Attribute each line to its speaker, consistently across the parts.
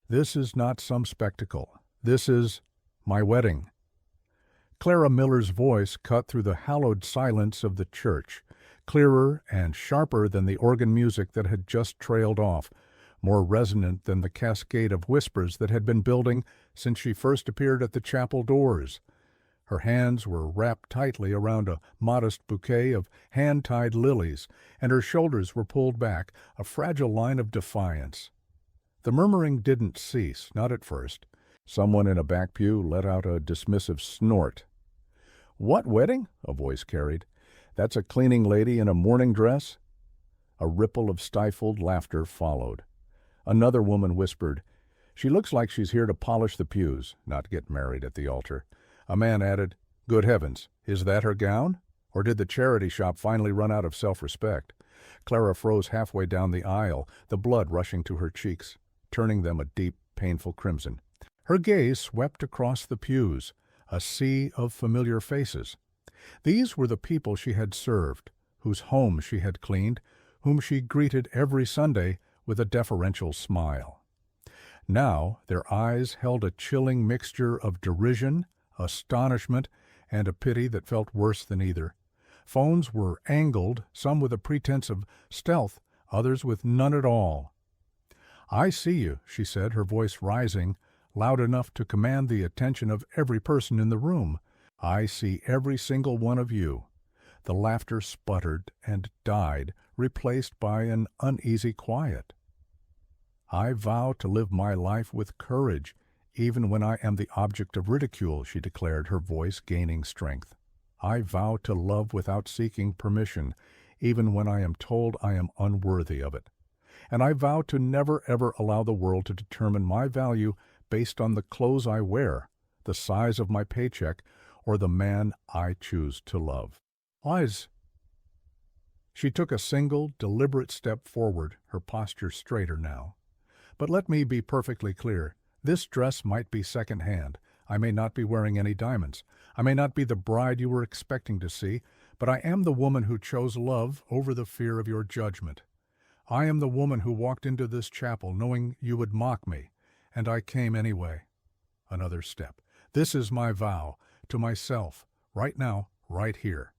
Speaker 1: This is not some spectacle. This is my wedding." Clara Miller's voice cut through the hallowed silence of the church, clearer and sharper than the organ music that had just trailed off, more resonant than the cascade of whispers that had been building since she first appeared at the chapel doors. Her hands were wrapped tightly around a modest bouquet of hand-tied lilies, and her shoulders were pulled back, a fragile line of defiance. The murmuring didn't cease, not at first. Someone in a back pew let out a dismissive snort. "What wedding?" a voice carried. "That's a cleaning lady in a mourning dress?" A ripple of stifled laughter followed. Another woman whispered, "She looks like she's here to polish the pews, not get married at the altar." A man added, "Good heavens, is that her gown? Or did the charity shop finally run out of self-respect?" Clara froze halfway down the aisle, the blood rushing to her cheeks, turning them a deep, painful crimson. Her gaze swept across the pews, a sea of familiar faces. These were the people she had served, whose homes she had cleaned, whom she greeted every Sunday with a deferential smile. Now their eyes held a chilling mixture of derision, astonishment, and a pity that felt worse than either. Phones were angled, some with a pretense of stealth, others with none at all. "I see you," she said, her voice rising, loud enough to command the attention of every person in the room. "I see every single one of you." The laughter sputtered and died, replaced by an uneasy quiet. "I vow to live my life with courage, even when I am the object of ridicule," she declared, her voice gaining strength. "I vow to love without seeking permission, even when I am told I am unworthy of it. And I vow to never ever allow the world to determine my value based on the clothes I wear, the size of my paycheck, or the man I choose to love." "Lies." She took a single, deliberate step forward, her posture straighter now. "But let me be perfectly clear. This dress might be second-hand. I may not be wearing any diamonds. I may not be the bride you were expecting to see, but I am the woman who chose love over the fear of your judgment. I am the woman who walked into this chapel knowing you would mock me, and I came anyway." Another step. "This is my vow, to myself, right now, right here."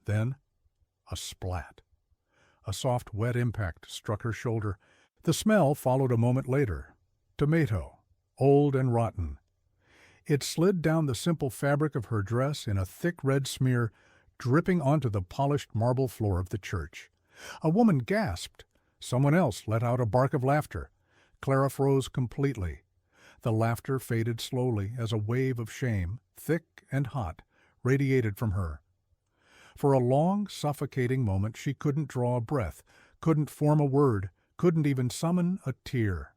Speaker 1: Then a splat. A soft, wet impact struck her shoulder. The smell followed a moment later. Tomato, old and rotten. It slid down the simple fabric of her dress in a thick red smear, dripping onto the polished marble floor of the church. A woman gasped. Someone else let out a bark of laughter. Clara froze completely. The laughter faded slowly as a wave of shame, thick and hot, radiated from her. For a long, suffocating moment she couldn't draw a breath, couldn't form a word, couldn't even summon a tear.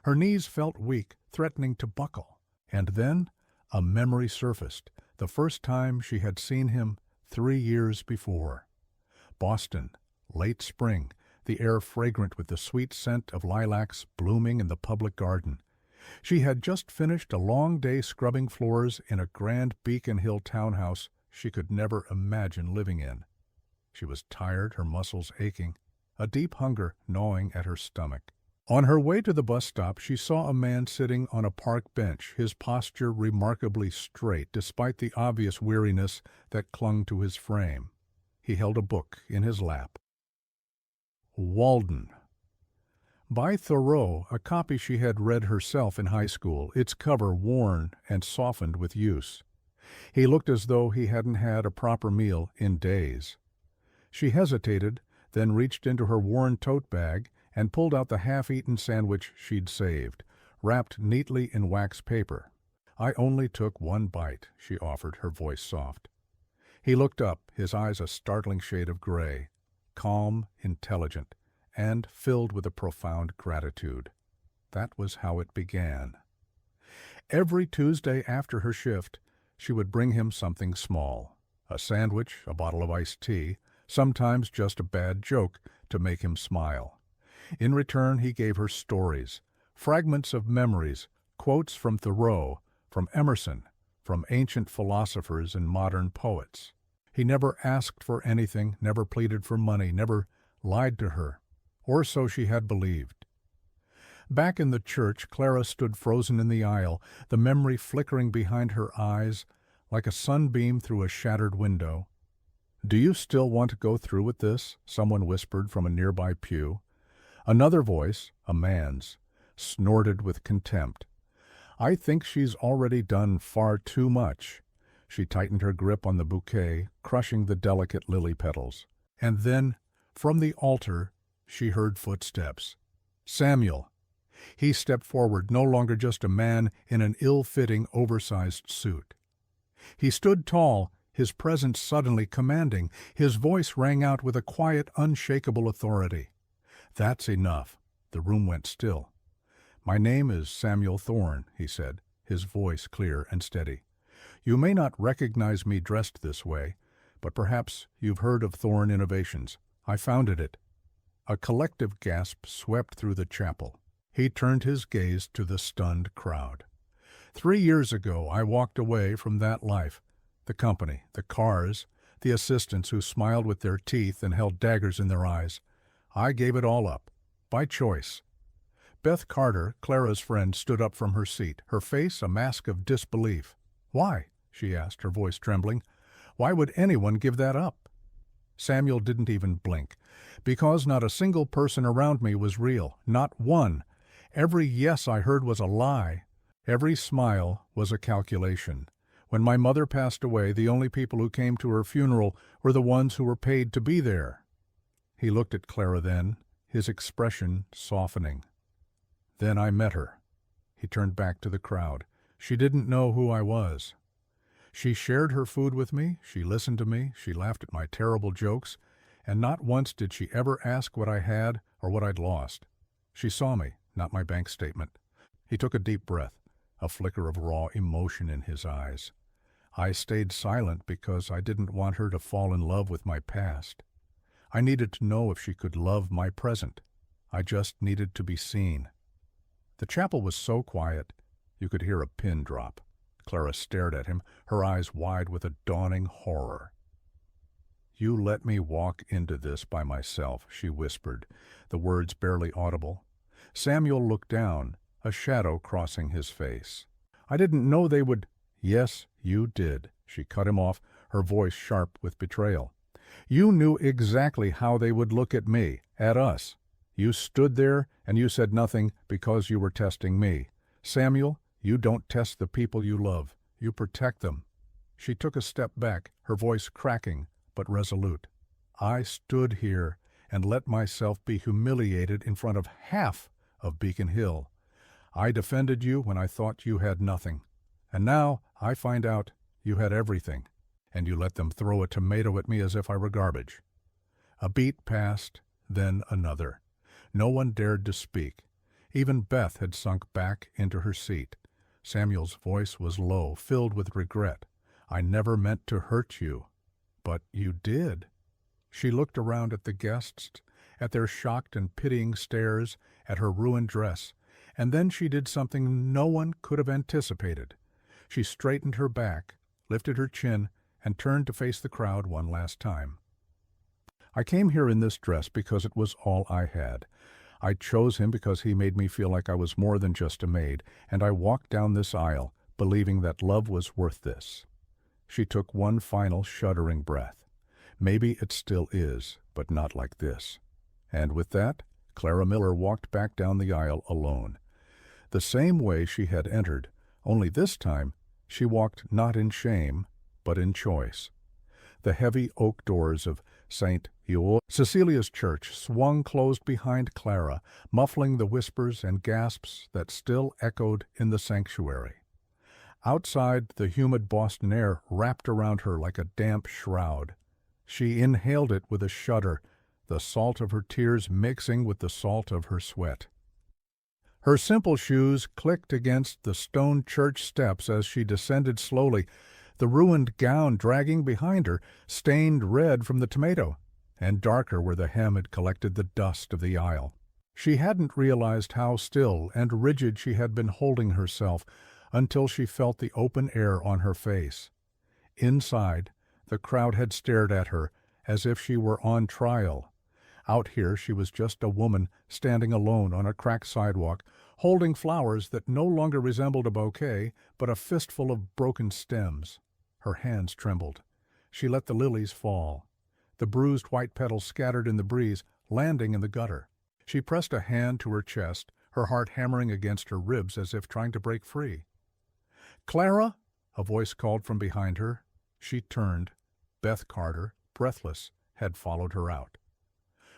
Speaker 1: Her knees felt weak, threatening to buckle. And then a memory surfaced, the first time she had seen him 3 years before. Boston, late spring, the air fragrant with the sweet scent of lilacs blooming in the public garden. She had just finished a long day scrubbing floors in a grand Beacon Hill townhouse she could never imagine living in. She was tired, her muscles aching, a deep hunger gnawing at her stomach. On her way to the bus stop, she saw a man sitting on a park bench, his posture remarkably straight despite the obvious weariness that clung to his frame. He held a book in his lap. Walden. By Thoreau, a copy she had read herself in high school, its cover worn and softened with use. He looked as though he hadn't had a proper meal in days. She hesitated, then reached into her worn tote bag and pulled out the half-eaten sandwich she'd saved, wrapped neatly in wax paper. "I only took one bite," she offered, her voice soft. He looked up, his eyes a startling shade of gray, calm, intelligent, and filled with a profound gratitude. That was how it began. Every Tuesday after her shift, she would bring him something small, a sandwich, a bottle of iced tea, sometimes just a bad joke to make him smile. In return, he gave her stories, fragments of memories, quotes from Thoreau, from Emerson, from ancient philosophers and modern poets. He never asked for anything, never pleaded for money, never lied to her, or so she had believed. Back in the church, Clara stood frozen in the aisle, the memory flickering behind her eyes like a sunbeam through a shattered window. "Do you still want to go through with this?" someone whispered from a nearby pew. Another voice, a man's, snorted with contempt. "I think she's already done far too much." She tightened her grip on the bouquet, crushing the delicate lily petals. And then, from the altar, she heard footsteps. Samuel. He stepped forward, no longer just a man in an ill-fitting, oversized suit. He stood tall, his presence suddenly commanding. His voice rang out with a quiet, unshakable authority. "That's enough." The room went still. "My name is Samuel Thorne," he said, his voice clear and steady. "You may not recognize me dressed this way, but perhaps you've heard of Thorne Innovations. I founded it." A collective gasp swept through the chapel. He turned his gaze to the stunned crowd. 3 years ago, I walked away from that life. The company, the cars, the assistants who smiled with their teeth and held daggers in their eyes. I gave it all up, by choice. Beth Carter, Clara's friend, stood up from her seat, her face a mask of disbelief. "Why?" she asked, her voice trembling. "Why would anyone give that up?" Samuel didn't even blink. "Because not a single person around me was real, not one. Every yes I heard was a lie. Every smile was a calculation. When my mother passed away, the only people who came to her funeral were the ones who were paid to be there." He looked at Clara then, his expression softening. "Then I met her." He turned back to the crowd. "She didn't know who I was. She shared her food with me, she listened to me, she laughed at my terrible jokes, and not once did she ever ask what I had or what I'd lost. She saw me, not my bank statement." He took a deep breath, a flicker of raw emotion in his eyes. "I stayed silent because I didn't want her to fall in love with my past. I needed to know if she could love my present. I just needed to be seen." The chapel was so quiet, you could hear a pin drop. Clara stared at him, her eyes wide with a dawning horror. "You let me walk into this by myself," she whispered, the words barely audible. Samuel looked down, a shadow crossing his face. "I didn't know they would—" "Yes, you did," she cut him off, her voice sharp with betrayal. "You knew exactly how they would look at me, at us. You stood there and you said nothing because you were testing me. Samuel, you don't test the people you love. You protect them." She took a step back, her voice cracking but resolute. "I stood here and let myself be humiliated in front of half of Beacon Hill. I defended you when I thought you had nothing. And now I find out you had everything, and you let them throw a tomato at me as if I were garbage." A beat passed, then another. No one dared to speak. Even Beth had sunk back into her seat. Samuel's voice was low, filled with regret. "I never meant to hurt you." "But you did." She looked around at the guests, at their shocked and pitying stares, at her ruined dress, and then she did something no one could have anticipated. She straightened her back, lifted her chin, and turned to face the crowd one last time. "I came here in this dress because it was all I had. I chose him because he made me feel like I was more than just a maid, and I walked down this aisle, believing that love was worth this." She took one final shuddering breath. "Maybe it still is, but not like this." And with that, Clara Miller walked back down the aisle alone. The same way she had entered, only this time she walked not in shame, but in choice. The heavy oak doors of St. Cecilia's Church swung closed behind Clara, muffling the whispers and gasps that still echoed in the sanctuary. Outside, the humid Boston air wrapped around her like a damp shroud. She inhaled it with a shudder, the salt of her tears mixing with the salt of her sweat. Her simple shoes clicked against the stone church steps as she descended slowly, the ruined gown dragging behind her, stained red from the tomato, and darker where the hem had collected the dust of the aisle. She hadn't realized how still and rigid she had been holding herself until she felt the open air on her face. Inside, the crowd had stared at her as if she were on trial. Out here she was just a woman standing alone on a cracked sidewalk, holding flowers that no longer resembled a bouquet, but a fistful of broken stems. Her hands trembled. She let the lilies fall. The bruised white petals scattered in the breeze, landing in the gutter. She pressed a hand to her chest, her heart hammering against her ribs as if trying to break free. "Clara!" a voice called from behind her. She turned. Beth Carter, breathless, had followed her out.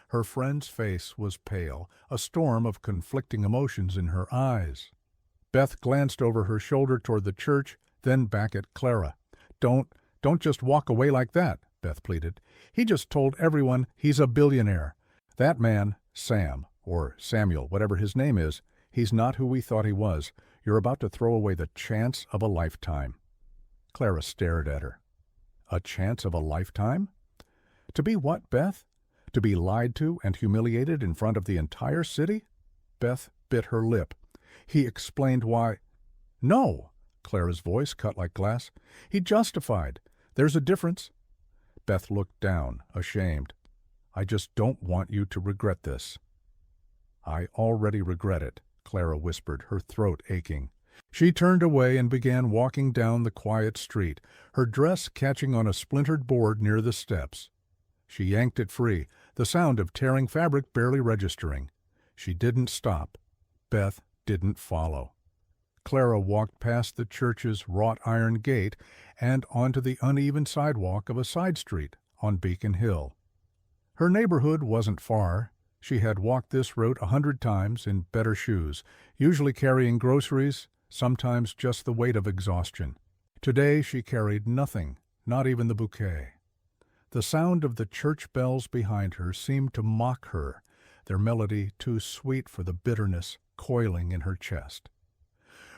Speaker 1: Her friend's face was pale, a storm of conflicting emotions in her eyes. Beth glanced over her shoulder toward the church, then back at Clara. Don't just walk away like that," Beth pleaded. "He just told everyone he's a billionaire. That man, Sam, or Samuel, whatever his name is, he's not who we thought he was. You're about to throw away the chance of a lifetime." Clara stared at her. A chance of a lifetime? To be what, Beth? To be lied to and humiliated in front of the entire city? Beth bit her lip. He explained why. "No!" Clara's voice cut like glass. "He justified. There's a difference." Beth looked down, ashamed. "I just don't want you to regret this." "I already regret it," Clara whispered, her throat aching. She turned away and began walking down the quiet street, her dress catching on a splintered board near the steps. She yanked it free, the sound of tearing fabric barely registering. She didn't stop. Beth didn't follow. Clara walked past the church's wrought iron gate and onto the uneven sidewalk of a side street on Beacon Hill. Her neighborhood wasn't far. She had walked this route 100 times in better shoes, usually carrying groceries, sometimes just the weight of exhaustion. Today she carried nothing, not even the bouquet. The sound of the church bells behind her seemed to mock her, their melody too sweet for the bitterness coiling in her chest.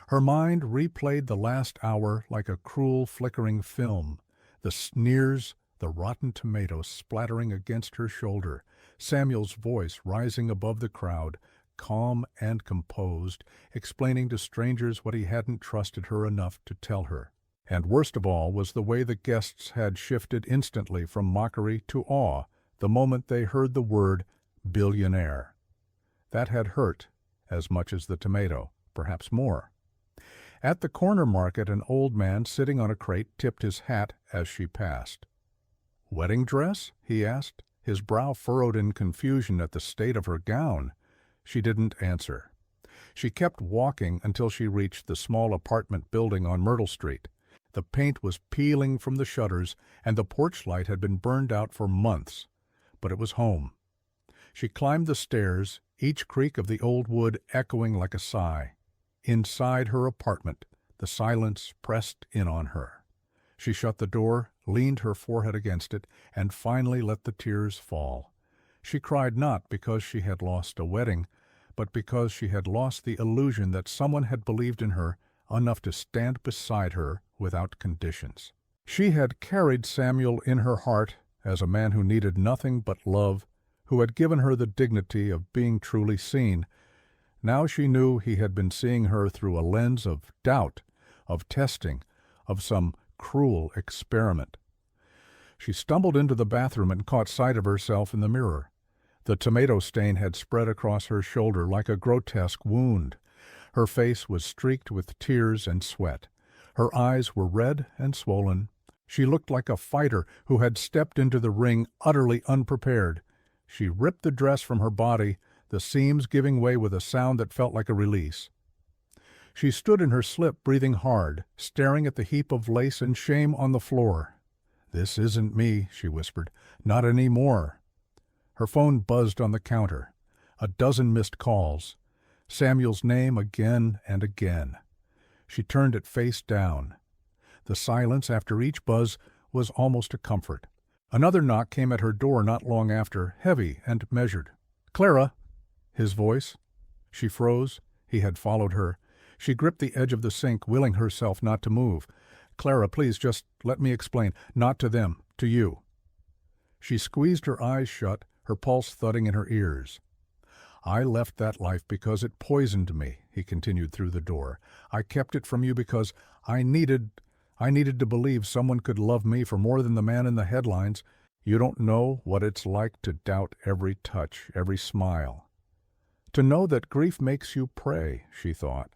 Speaker 1: Her mind replayed the last hour like a cruel flickering film, the sneers, the rotten tomatoes splattering against her shoulder, Samuel's voice rising above the crowd, calm and composed, explaining to strangers what he hadn't trusted her enough to tell her. And worst of all was the way the guests had shifted instantly from mockery to awe the moment they heard the word billionaire. That had hurt as much as the tomato, perhaps more. At the corner market, an old man sitting on a crate tipped his hat as she passed. "Wedding dress?" he asked, his brow furrowed in confusion at the state of her gown. She didn't answer. She kept walking until she reached the small apartment building on Myrtle Street. The paint was peeling from the shutters, and the porch light had been burned out for months. But it was home. She climbed the stairs, each creak of the old wood echoing like a sigh. Inside her apartment, the silence pressed in on her. She shut the door, leaned her forehead against it, and finally let the tears fall. She cried not because she had lost a wedding, but because she had lost the illusion that someone had believed in her enough to stand beside her without conditions. She had carried Samuel in her heart as a man who needed nothing but love, who had given her the dignity of being truly seen. Now she knew he had been seeing her through a lens of doubt, of testing, of some cruel experiment. She stumbled into the bathroom and caught sight of herself in the mirror. The tomato stain had spread across her shoulder like a grotesque wound. Her face was streaked with tears and sweat. Her eyes were red and swollen. She looked like a fighter who had stepped into the ring utterly unprepared. She ripped the dress from her body, the seams giving way with a sound that felt like a release. She stood in her slip, breathing hard, staring at the heap of lace and shame on the floor. "This isn't me," she whispered. "Not any more." Her phone buzzed on the counter. A dozen missed calls. Samuel's name again and again. She turned it face down. The silence after each buzz was almost a comfort. Another knock came at her door not long after, heavy and measured. "Clara!" His voice. She froze. He had followed her. She gripped the edge of the sink, willing herself not to move. "Clara, please, just let me explain. Not to them, to you." She squeezed her eyes shut, her pulse thudding in her ears. "I left that life because it poisoned me," he continued through the door. "I kept it from you because I needed to believe someone could love me for more than the man in the headlines, You don't know what it's like to doubt every touch, every smile. To know that grief makes you pray, she thought.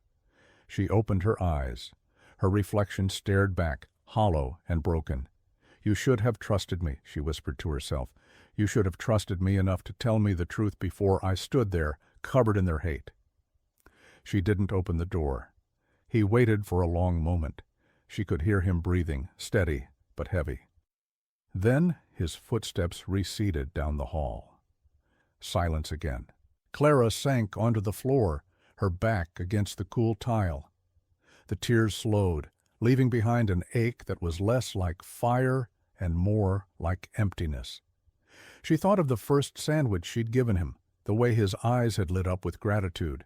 Speaker 1: She opened her eyes. Her reflection stared back, hollow and broken. You should have trusted me, she whispered to herself. You should have trusted me enough to tell me the truth before I stood there, covered in their hate. She didn't open the door. He waited for a long moment. She could hear him breathing, steady but heavy. Then his footsteps receded down the hall. Silence again. Clara sank onto the floor, her back against the cool tile. The tears slowed, leaving behind an ache that was less like fire and more like emptiness. She thought of the first sandwich she'd given him, the way his eyes had lit up with gratitude.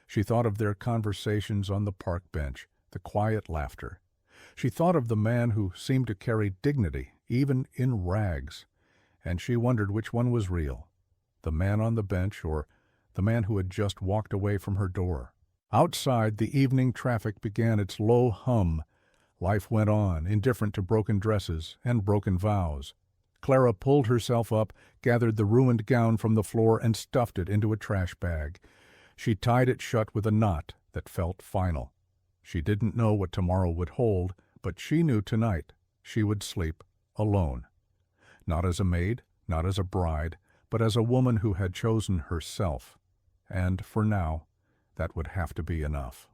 Speaker 1: She thought of their conversations on the park bench, the quiet laughter. She thought of the man who seemed to carry dignity, even in rags, and she wondered which one was real, the man on the bench or the man who had just walked away from her door. Outside, the evening traffic began its low hum. Life went on, indifferent to broken dresses and broken vows. Clara pulled herself up, gathered the ruined gown from the floor, and stuffed it into a trash bag. She tied it shut with a knot that felt final. She didn't know what tomorrow would hold, but she knew tonight she would sleep alone. Not as a maid, not as a bride, but as a woman who had chosen herself. And for now, that would have to be enough.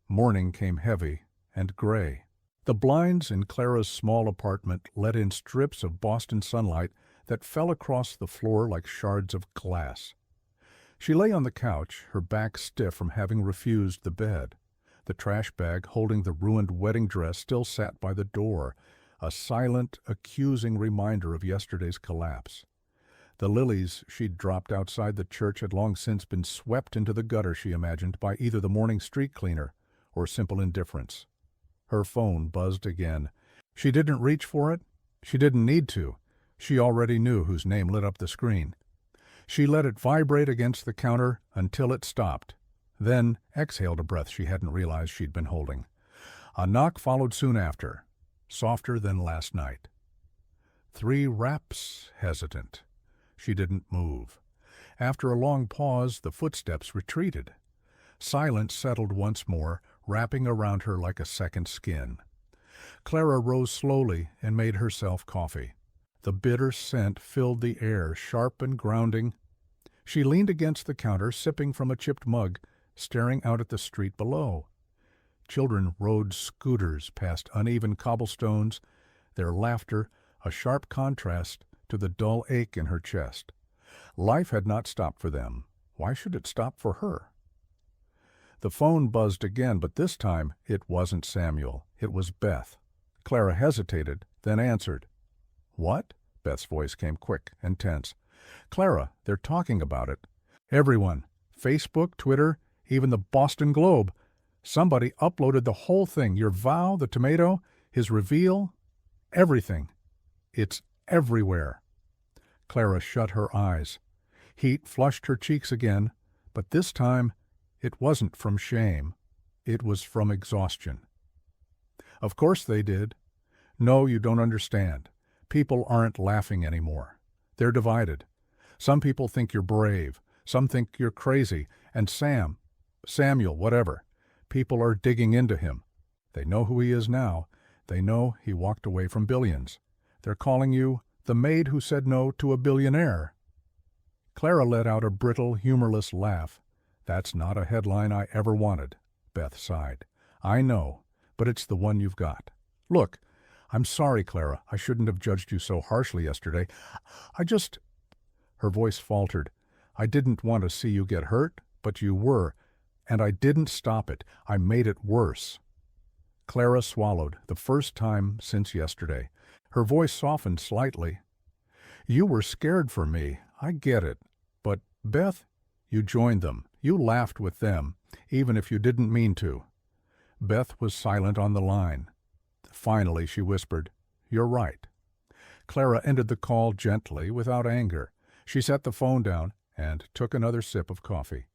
Speaker 1: Morning came heavy and gray. The blinds in Clara's small apartment let in strips of Boston sunlight that fell across the floor like shards of glass. She lay on the couch, her back stiff from having refused the bed. The trash bag holding the ruined wedding dress still sat by the door, a silent, accusing reminder of yesterday's collapse. The lilies she'd dropped outside the church had long since been swept into the gutter, she imagined, by either the morning street cleaner or simple indifference. Her phone buzzed again. She didn't reach for it. She didn't need to. She already knew whose name lit up the screen. She let it vibrate against the counter until it stopped, then exhaled a breath she hadn't realized she'd been holding. A knock followed soon after, softer than last night. 3 raps, hesitant. She didn't move. After a long pause, the footsteps retreated. Silence settled once more, wrapping around her like a second skin. Clara rose slowly and made herself coffee. The bitter scent filled the air, sharp and grounding. She leaned against the counter, sipping from a chipped mug, staring out at the street below. Children rode scooters past uneven cobblestones, their laughter a sharp contrast to the dull ache in her chest. Life had not stopped for them. Why should it stop for her? The phone buzzed again, but this time it wasn't Samuel. It was Beth. Clara hesitated, then answered. "What?" Beth's voice came quick and tense. "Clara, they're talking about it. Everyone. Facebook, Twitter, even the Boston Globe. Somebody uploaded the whole thing. Your vow, the tomato, his reveal, everything. It's everywhere." Clara shut her eyes. Heat flushed her cheeks again, but this time it wasn't from shame. It was from exhaustion. "Of course they did. No, you don't understand. People aren't laughing anymore. They're divided. Some people think you're brave. Some think you're crazy. And Samuel, whatever. People are digging into him. They know who he is now. They know he walked away from billions. They're calling you the maid who said no to a billionaire." Clara let out a brittle, humorless laugh. "That's not a headline I ever wanted," Beth sighed. "I know, but it's the one you've got. Look, I'm sorry, Clara. I shouldn't have judged you so harshly yesterday. I just—" Her voice faltered. "I didn't want to see you get hurt, but you were, and I didn't stop it. I made it worse." Clara swallowed, the first time since yesterday. Her voice softened slightly. "You were scared for me. I get it. But, Beth, you joined them. You laughed with them, even if you didn't mean to." Beth was silent on the line. Finally, she whispered, "You're right." Clara ended the call gently, without anger. She set the phone down and took another sip of coffee.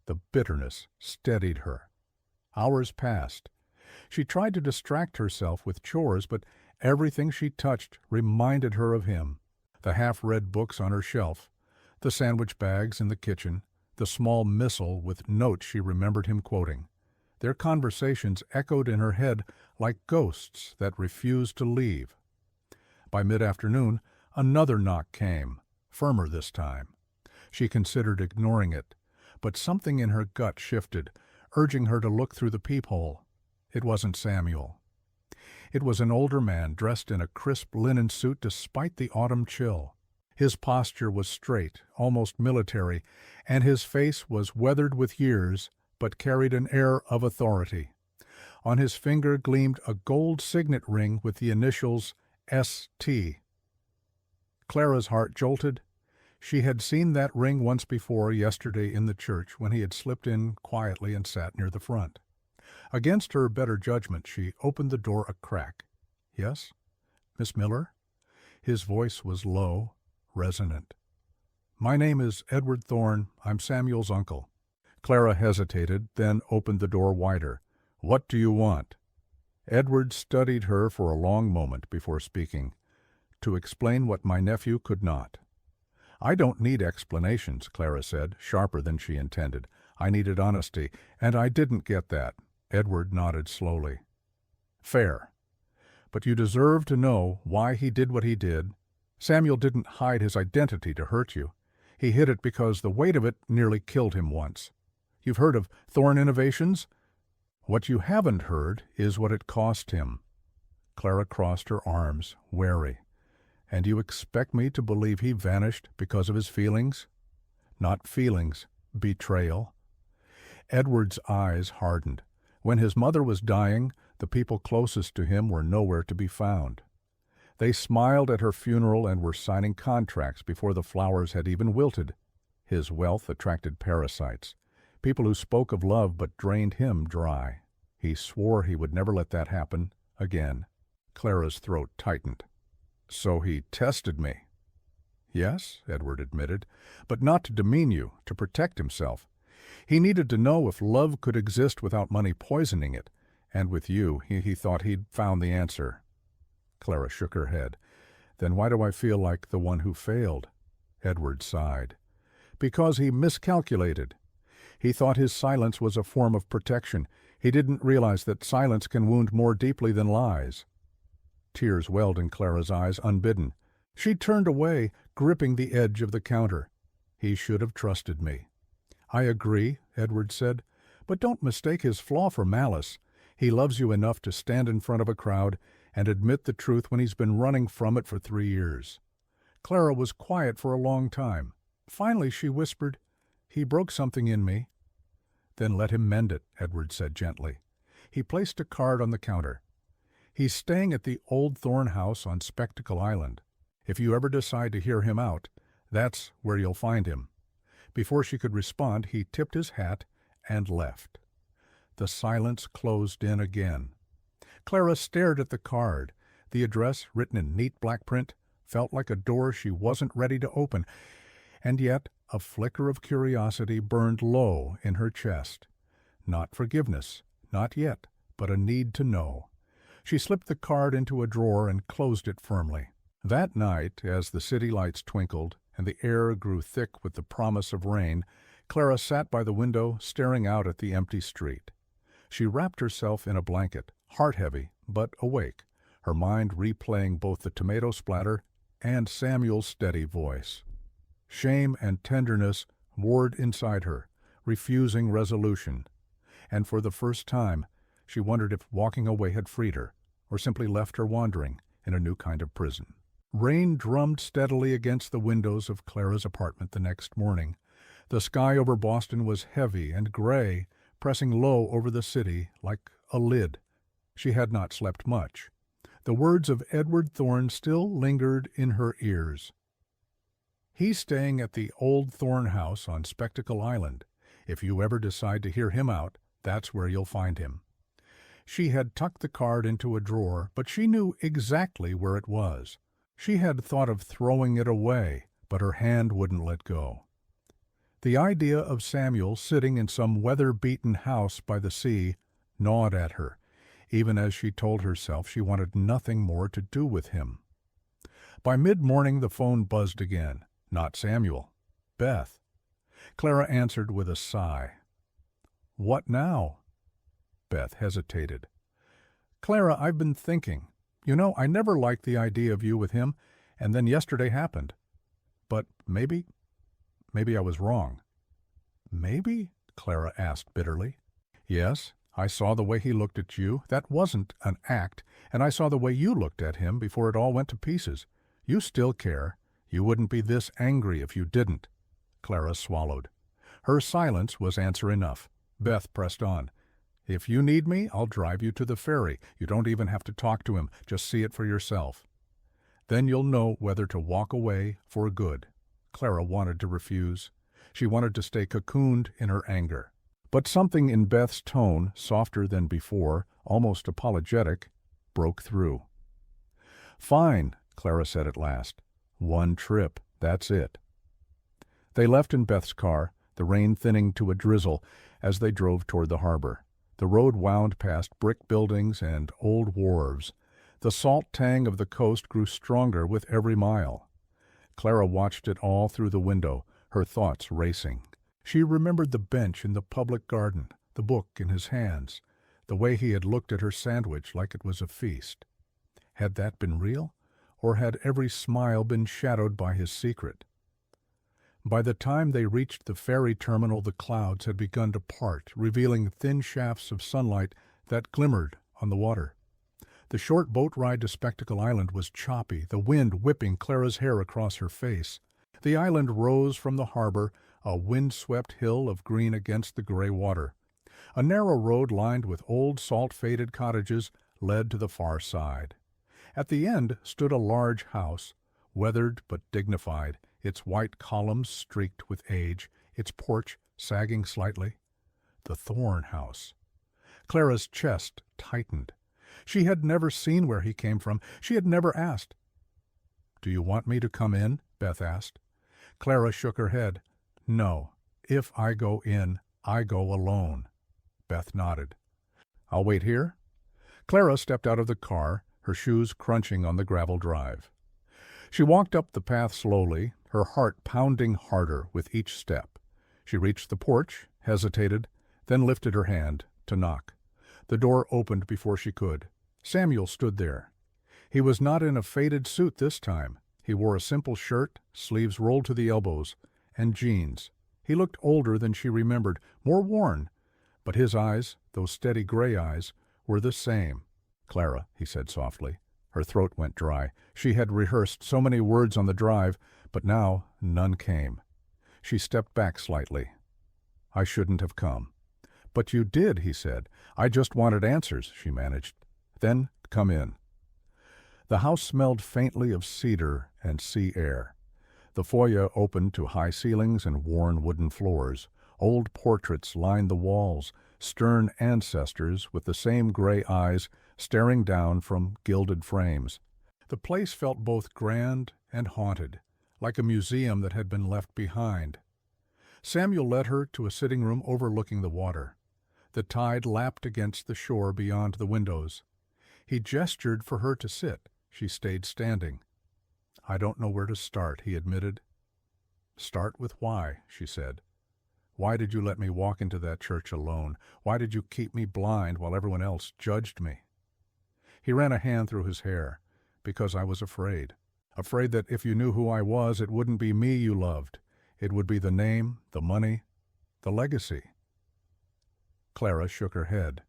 Speaker 1: The bitterness steadied her. Hours passed. She tried to distract herself with chores, but Everything she touched reminded her of him. The half-read books on her shelf, the sandwich bags in the kitchen, the small missal with notes she remembered him quoting. Their conversations echoed in her head like ghosts that refused to leave. By mid-afternoon, another knock came, firmer this time. She considered ignoring it, but something in her gut shifted, urging her to look through the peephole. It wasn't Samuel. It was an older man dressed in a crisp linen suit despite the autumn chill. His posture was straight, almost military, and his face was weathered with years, but carried an air of authority. On his finger gleamed a gold signet ring with the initials S.T. Clara's heart jolted. She had seen that ring once before yesterday in the church when he had slipped in quietly and sat near the front. Against her better judgment, she opened the door a crack. "Yes, Miss Miller?" His voice was low, resonant. "My name is Edward Thorne. I'm Samuel's uncle." Clara hesitated, then opened the door wider. "What do you want?" Edward studied her for a long moment before speaking. "To explain what my nephew could not." "I don't need explanations," Clara said, sharper than she intended. "I needed honesty, and I didn't get that." Edward nodded slowly. "Fair. But you deserve to know why he did what he did. Samuel didn't hide his identity to hurt you. He hid it because the weight of it nearly killed him once. You've heard of Thorne Innovations? What you haven't heard is what it cost him." Clara crossed her arms, wary. "And you expect me to believe he vanished because of his feelings?" "Not feelings. Betrayal." Edward's eyes hardened. When his mother was dying, the people closest to him were nowhere to be found. They smiled at her funeral and were signing contracts before the flowers had even wilted. His wealth attracted parasites, people who spoke of love but drained him dry. He swore he would never let that happen again. Clara's throat tightened. "So he tested me." "Yes," Edward admitted, "but not to demean you, to protect himself. He needed to know if love could exist without money poisoning it, and with you he thought he'd found the answer." Clara shook her head. "Then why do I feel like the one who failed?" Edward sighed. "Because he miscalculated. He thought his silence was a form of protection. He didn't realize that silence can wound more deeply than lies." Tears welled in Clara's eyes unbidden. She turned away, gripping the edge of the counter. "He should have trusted me." "I agree," Edward said, "but don't mistake his flaw for malice. He loves you enough to stand in front of a crowd and admit the truth when he's been running from it for 3 years." Clara was quiet for a long time. Finally she whispered, "He broke something in me." "Then let him mend it," Edward said gently. He placed a card on the counter. "He's staying at the old Thorne house on Spectacle Island. If you ever decide to hear him out, that's where you'll find him." Before she could respond, he tipped his hat and left. The silence closed in again. Clara stared at the card. The address, written in neat black print, felt like a door she wasn't ready to open, and yet a flicker of curiosity burned low in her chest. Not forgiveness, not yet, but a need to know. She slipped the card into a drawer and closed it firmly. That night, as the city lights twinkled and the air grew thick with the promise of rain, Clara sat by the window staring out at the empty street. She wrapped herself in a blanket, heart-heavy but awake, her mind replaying both the tomato splatter and Samuel's steady voice. Shame and tenderness warred inside her, refusing resolution, and for the first time she wondered if walking away had freed her, or simply left her wandering in a new kind of prison. Rain drummed steadily against the windows of Clara's apartment the next morning. The sky over Boston was heavy and gray, pressing low over the city like a lid. She had not slept much. The words of Edward Thorne still lingered in her ears. "He's staying at the old Thorne house on Spectacle Island. If you ever decide to hear him out, that's where you'll find him." She had tucked the card into a drawer, but she knew exactly where it was. She had thought of throwing it away, but her hand wouldn't let go. The idea of Samuel sitting in some weather-beaten house by the sea gnawed at her. even as she told herself she wanted nothing more to do with him. By mid-morning the phone buzzed again. Not Samuel. Beth. Clara answered with a sigh. "What now?" Beth hesitated. "Clara, I've been thinking. You know, I never liked the idea of you with him, and then yesterday happened. But maybe I was wrong." "Maybe?" Clara asked bitterly. "Yes, I saw the way he looked at you. That wasn't an act, and I saw the way you looked at him before it all went to pieces. You still care. You wouldn't be this angry if you didn't." Clara swallowed. Her silence was answer enough. Beth pressed on. "If you need me, I'll drive you to the ferry. You don't even have to talk to him. Just see it for yourself. Then you'll know whether to walk away for good." Clara wanted to refuse. She wanted to stay cocooned in her anger. But something in Beth's tone, softer than before, almost apologetic, broke through. "Fine," Clara said at last. "One trip, that's it." They left in Beth's car, the rain thinning to a drizzle as they drove toward the harbor. The road wound past brick buildings and old wharves. The salt tang of the coast grew stronger with every mile. Clara watched it all through the window, her thoughts racing. She remembered the bench in the public garden, the book in his hands, the way he had looked at her sandwich like it was a feast. Had that been real, or had every smile been shadowed by his secret? By the time they reached the ferry terminal, the clouds had begun to part, revealing thin shafts of sunlight that glimmered on the water. The short boat ride to Spectacle Island was choppy, the wind whipping Clara's hair across her face. The island rose from the harbor, a wind-swept hill of green against the gray water. A narrow road lined with old salt-faded cottages led to the far side. At the end stood a large house, weathered but dignified, its white columns streaked with age, its porch sagging slightly. The Thorn House. Clara's chest tightened. She had never seen where he came from. She had never asked. "Do you want me to come in?" Beth asked. Clara shook her head. "No. If I go in, I go alone." Beth nodded. "I'll wait here?" Clara stepped out of the car, her shoes crunching on the gravel drive. She walked up the path slowly, her heart pounding harder with each step. She reached the porch, hesitated, then lifted her hand to knock. The door opened before she could. Samuel stood there. He was not in a faded suit this time. He wore a simple shirt, sleeves rolled to the elbows, and jeans. He looked older than she remembered, more worn, but his eyes, those steady gray eyes, were the same. "Clara," he said softly. Her throat went dry. She had rehearsed so many words on the drive, but now none came. She stepped back slightly. "I shouldn't have come." "But you did," he said. "I just wanted answers," she managed. "Then come in." The house smelled faintly of cedar and sea air. The foyer opened to high ceilings and worn wooden floors. Old portraits lined the walls, stern ancestors with the same gray eyes staring down from gilded frames. The place felt both grand and haunted, like a museum that had been left behind. Samuel led her to a sitting room overlooking the water. The tide lapped against the shore beyond the windows. He gestured for her to sit. She stayed standing. "I don't know where to start," he admitted. "Start with why," she said. "Why did you let me walk into that church alone? Why did you keep me blind while everyone else judged me?" He ran a hand through his hair. "Because I was afraid. Afraid that if you knew who I was, it wouldn't be me you loved. It would be the name, the money, the legacy." Clara shook her head.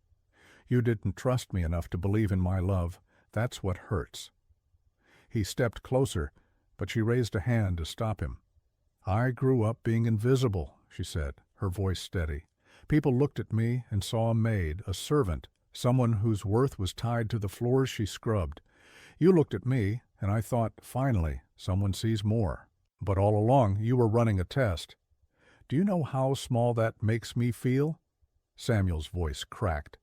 Speaker 1: "You didn't trust me enough to believe in my love. That's what hurts." He stepped closer, but she raised a hand to stop him. "I grew up being invisible," she said, her voice steady. "People looked at me and saw a maid, a servant, someone whose worth was tied to the floors she scrubbed. You looked at me, and I thought, finally, someone sees more. But all along, you were running a test. Do you know how small that makes me feel?" Samuel's voice cracked.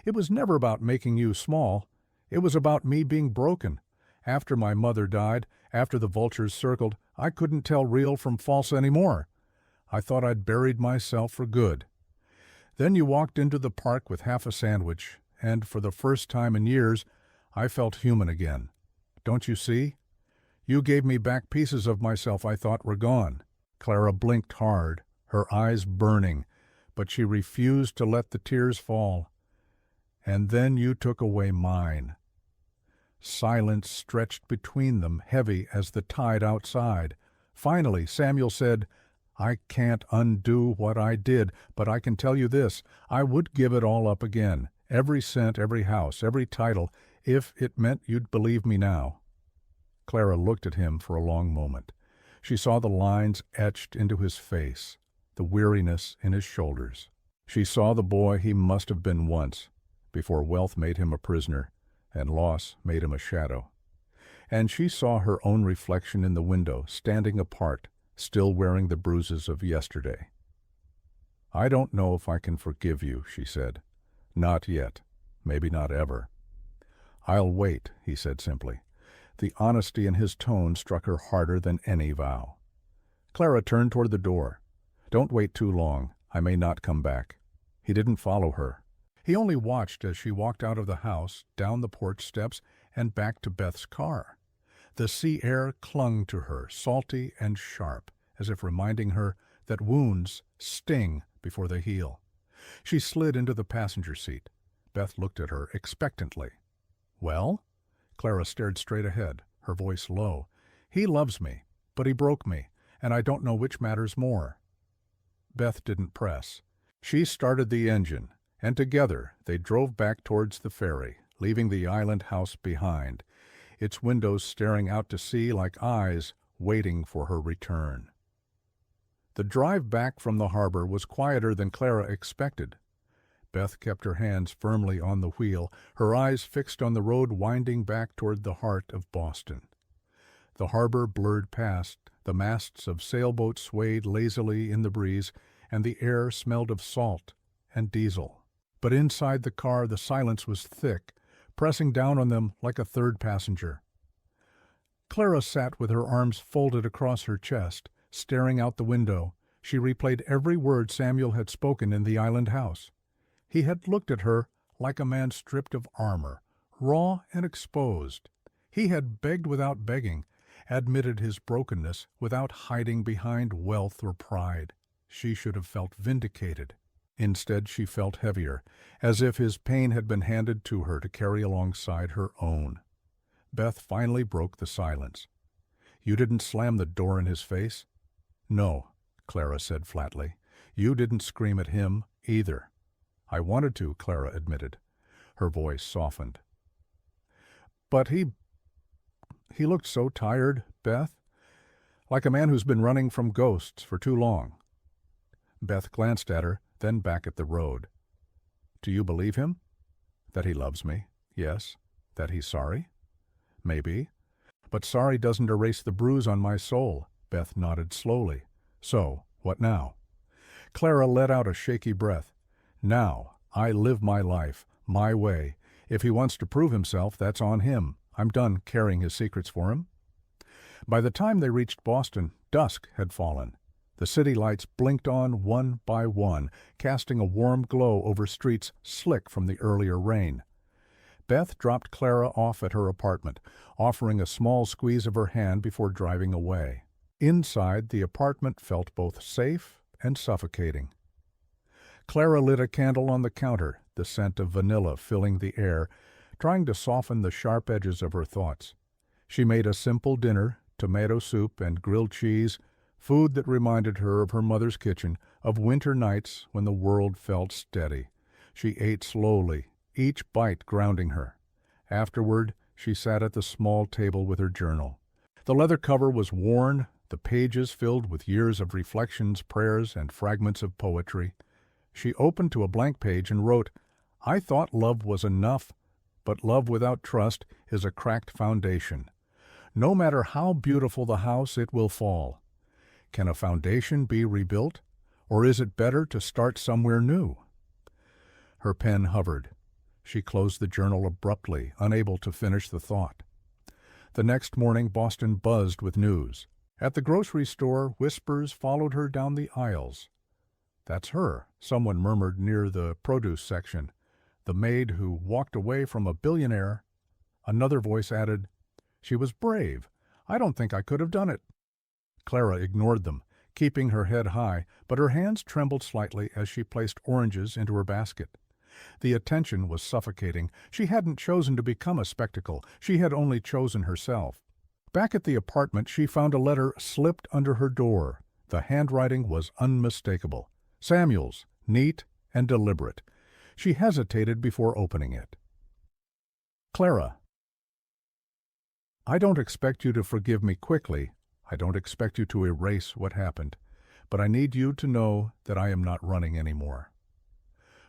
Speaker 1: "It was never about making you small. It was about me being broken. After my mother died, after the vultures circled, I couldn't tell real from false anymore. I thought I'd buried myself for good. Then you walked into the park with half a sandwich, and for the first time in years, I felt human again. Don't you see? You gave me back pieces of myself I thought were gone." Clara blinked hard, her eyes burning, but she refused to let the tears fall. "And then you took away mine." Silence stretched between them, heavy as the tide outside. Finally, Samuel said, "I can't undo what I did, but I can tell you this, I would give it all up again, every cent, every house, every title, if it meant you'd believe me now." Clara looked at him for a long moment. She saw the lines etched into his face, the weariness in his shoulders. She saw the boy he must have been once, before wealth made him a prisoner, and loss made him a shadow. And she saw her own reflection in the window, standing apart, still wearing the bruises of yesterday. "I don't know if I can forgive you," she said. "Not yet. Maybe not ever." "I'll wait," he said simply. The honesty in his tone struck her harder than any vow. Clara turned toward the door. "Don't wait too long. I may not come back." He didn't follow her. He only watched as she walked out of the house, down the porch steps, and back to Beth's car. The sea air clung to her, salty and sharp, as if reminding her that wounds sting before they heal. She slid into the passenger seat. Beth looked at her expectantly. "Well?" Clara stared straight ahead, her voice low. "He loves me, but he broke me, and I don't know which matters more." Beth didn't press. She started the engine, and together they drove back towards the ferry, leaving the island house behind, its windows staring out to sea like eyes waiting for her return. The drive back from the harbor was quieter than Clara expected. Beth kept her hands firmly on the wheel, her eyes fixed on the road winding back toward the heart of Boston. The harbor blurred past, the masts of sailboats swayed lazily in the breeze, and the air smelled of salt and diesel. But inside the car the silence was thick, pressing down on them like a third passenger. Clara sat with her arms folded across her chest, staring out the window. She replayed every word Samuel had spoken in the island house. He had looked at her like a man stripped of armor, raw and exposed. He had begged without begging, admitted his brokenness without hiding behind wealth or pride. She should have felt vindicated. Instead, she felt heavier, as if his pain had been handed to her to carry alongside her own. Beth finally broke the silence. "You didn't slam the door in his face?" "No," Clara said flatly. "You didn't scream at him, either." "I wanted to," Clara admitted. Her voice softened. "But he looked so tired, Beth. Like a man who's been running from ghosts for too long." Beth glanced at her, then back at the road. "Do you believe him? That he loves me? Yes. That he's sorry? Maybe. But sorry doesn't erase the bruise on my soul." Beth nodded slowly. "So, what now?" Clara let out a shaky breath. "Now, I live my life, my way. If he wants to prove himself, that's on him. I'm done carrying his secrets for him." By the time they reached Boston, dusk had fallen. The city lights blinked on one by one, casting a warm glow over streets slick from the earlier rain. Beth dropped Clara off at her apartment, offering a small squeeze of her hand before driving away. Inside, the apartment felt both safe and suffocating. Clara lit a candle on the counter, the scent of vanilla filling the air, trying to soften the sharp edges of her thoughts. She made a simple dinner, tomato soup and grilled cheese, food that reminded her of her mother's kitchen, of winter nights when the world felt steady. She ate slowly, each bite grounding her. Afterward, she sat at the small table with her journal. The leather cover was worn, the pages filled with years of reflections, prayers, and fragments of poetry. She opened to a blank page and wrote, "I thought love was enough, but love without trust is a cracked foundation. No matter how beautiful the house, it will fall. Can a foundation be rebuilt, or is it better to start somewhere new?" Her pen hovered. She closed the journal abruptly, unable to finish the thought. The next morning, Boston buzzed with news. At the grocery store, whispers followed her down the aisles. "That's her," someone murmured near the produce section. The maid who walked away from a billionaire. Another voice added, "She was brave. I don't think I could have done it." Clara ignored them, keeping her head high, but her hands trembled slightly as she placed oranges into her basket. The attention was suffocating. She hadn't chosen to become a spectacle. She had only chosen herself. Back at the apartment, she found a letter slipped under her door. The handwriting was unmistakable. Samuel's, neat and deliberate. She hesitated before opening it. Clara, I don't expect you to forgive me quickly. I don't expect you to erase what happened. But I need you to know that I am not running anymore.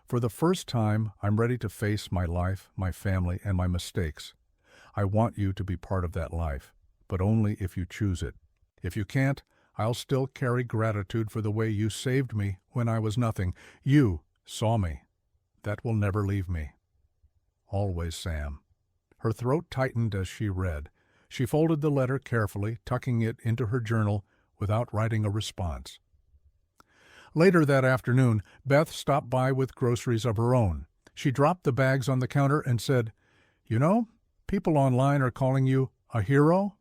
Speaker 1: For the first time, I'm ready to face my life, my family, and my mistakes. I want you to be part of that life, but only if you choose it. If you can't, I'll still carry gratitude for the way you saved me when I was nothing. You saw me. That will never leave me. Always, Sam. Her throat tightened as she read. She folded the letter carefully, tucking it into her journal without writing a response. Later that afternoon, Beth stopped by with groceries of her own. She dropped the bags on the counter and said, "You know, people online are calling you a hero?"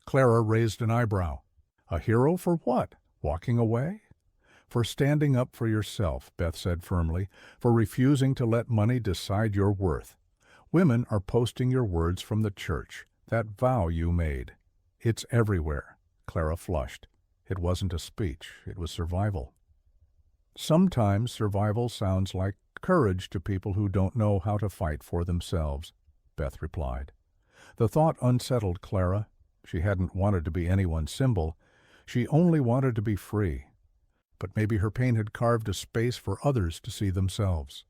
Speaker 1: Clara raised an eyebrow. "A hero for what? Walking away?" "For standing up for yourself," Beth said firmly, "for refusing to let money decide your worth. Women are posting your words from the church, that vow you made. It's everywhere." Clara flushed. It wasn't a speech, it was survival. Sometimes survival sounds like courage to people who don't know how to fight for themselves, Beth replied. The thought unsettled Clara. She hadn't wanted to be anyone's symbol. She only wanted to be free. But maybe her pain had carved a space for others to see themselves.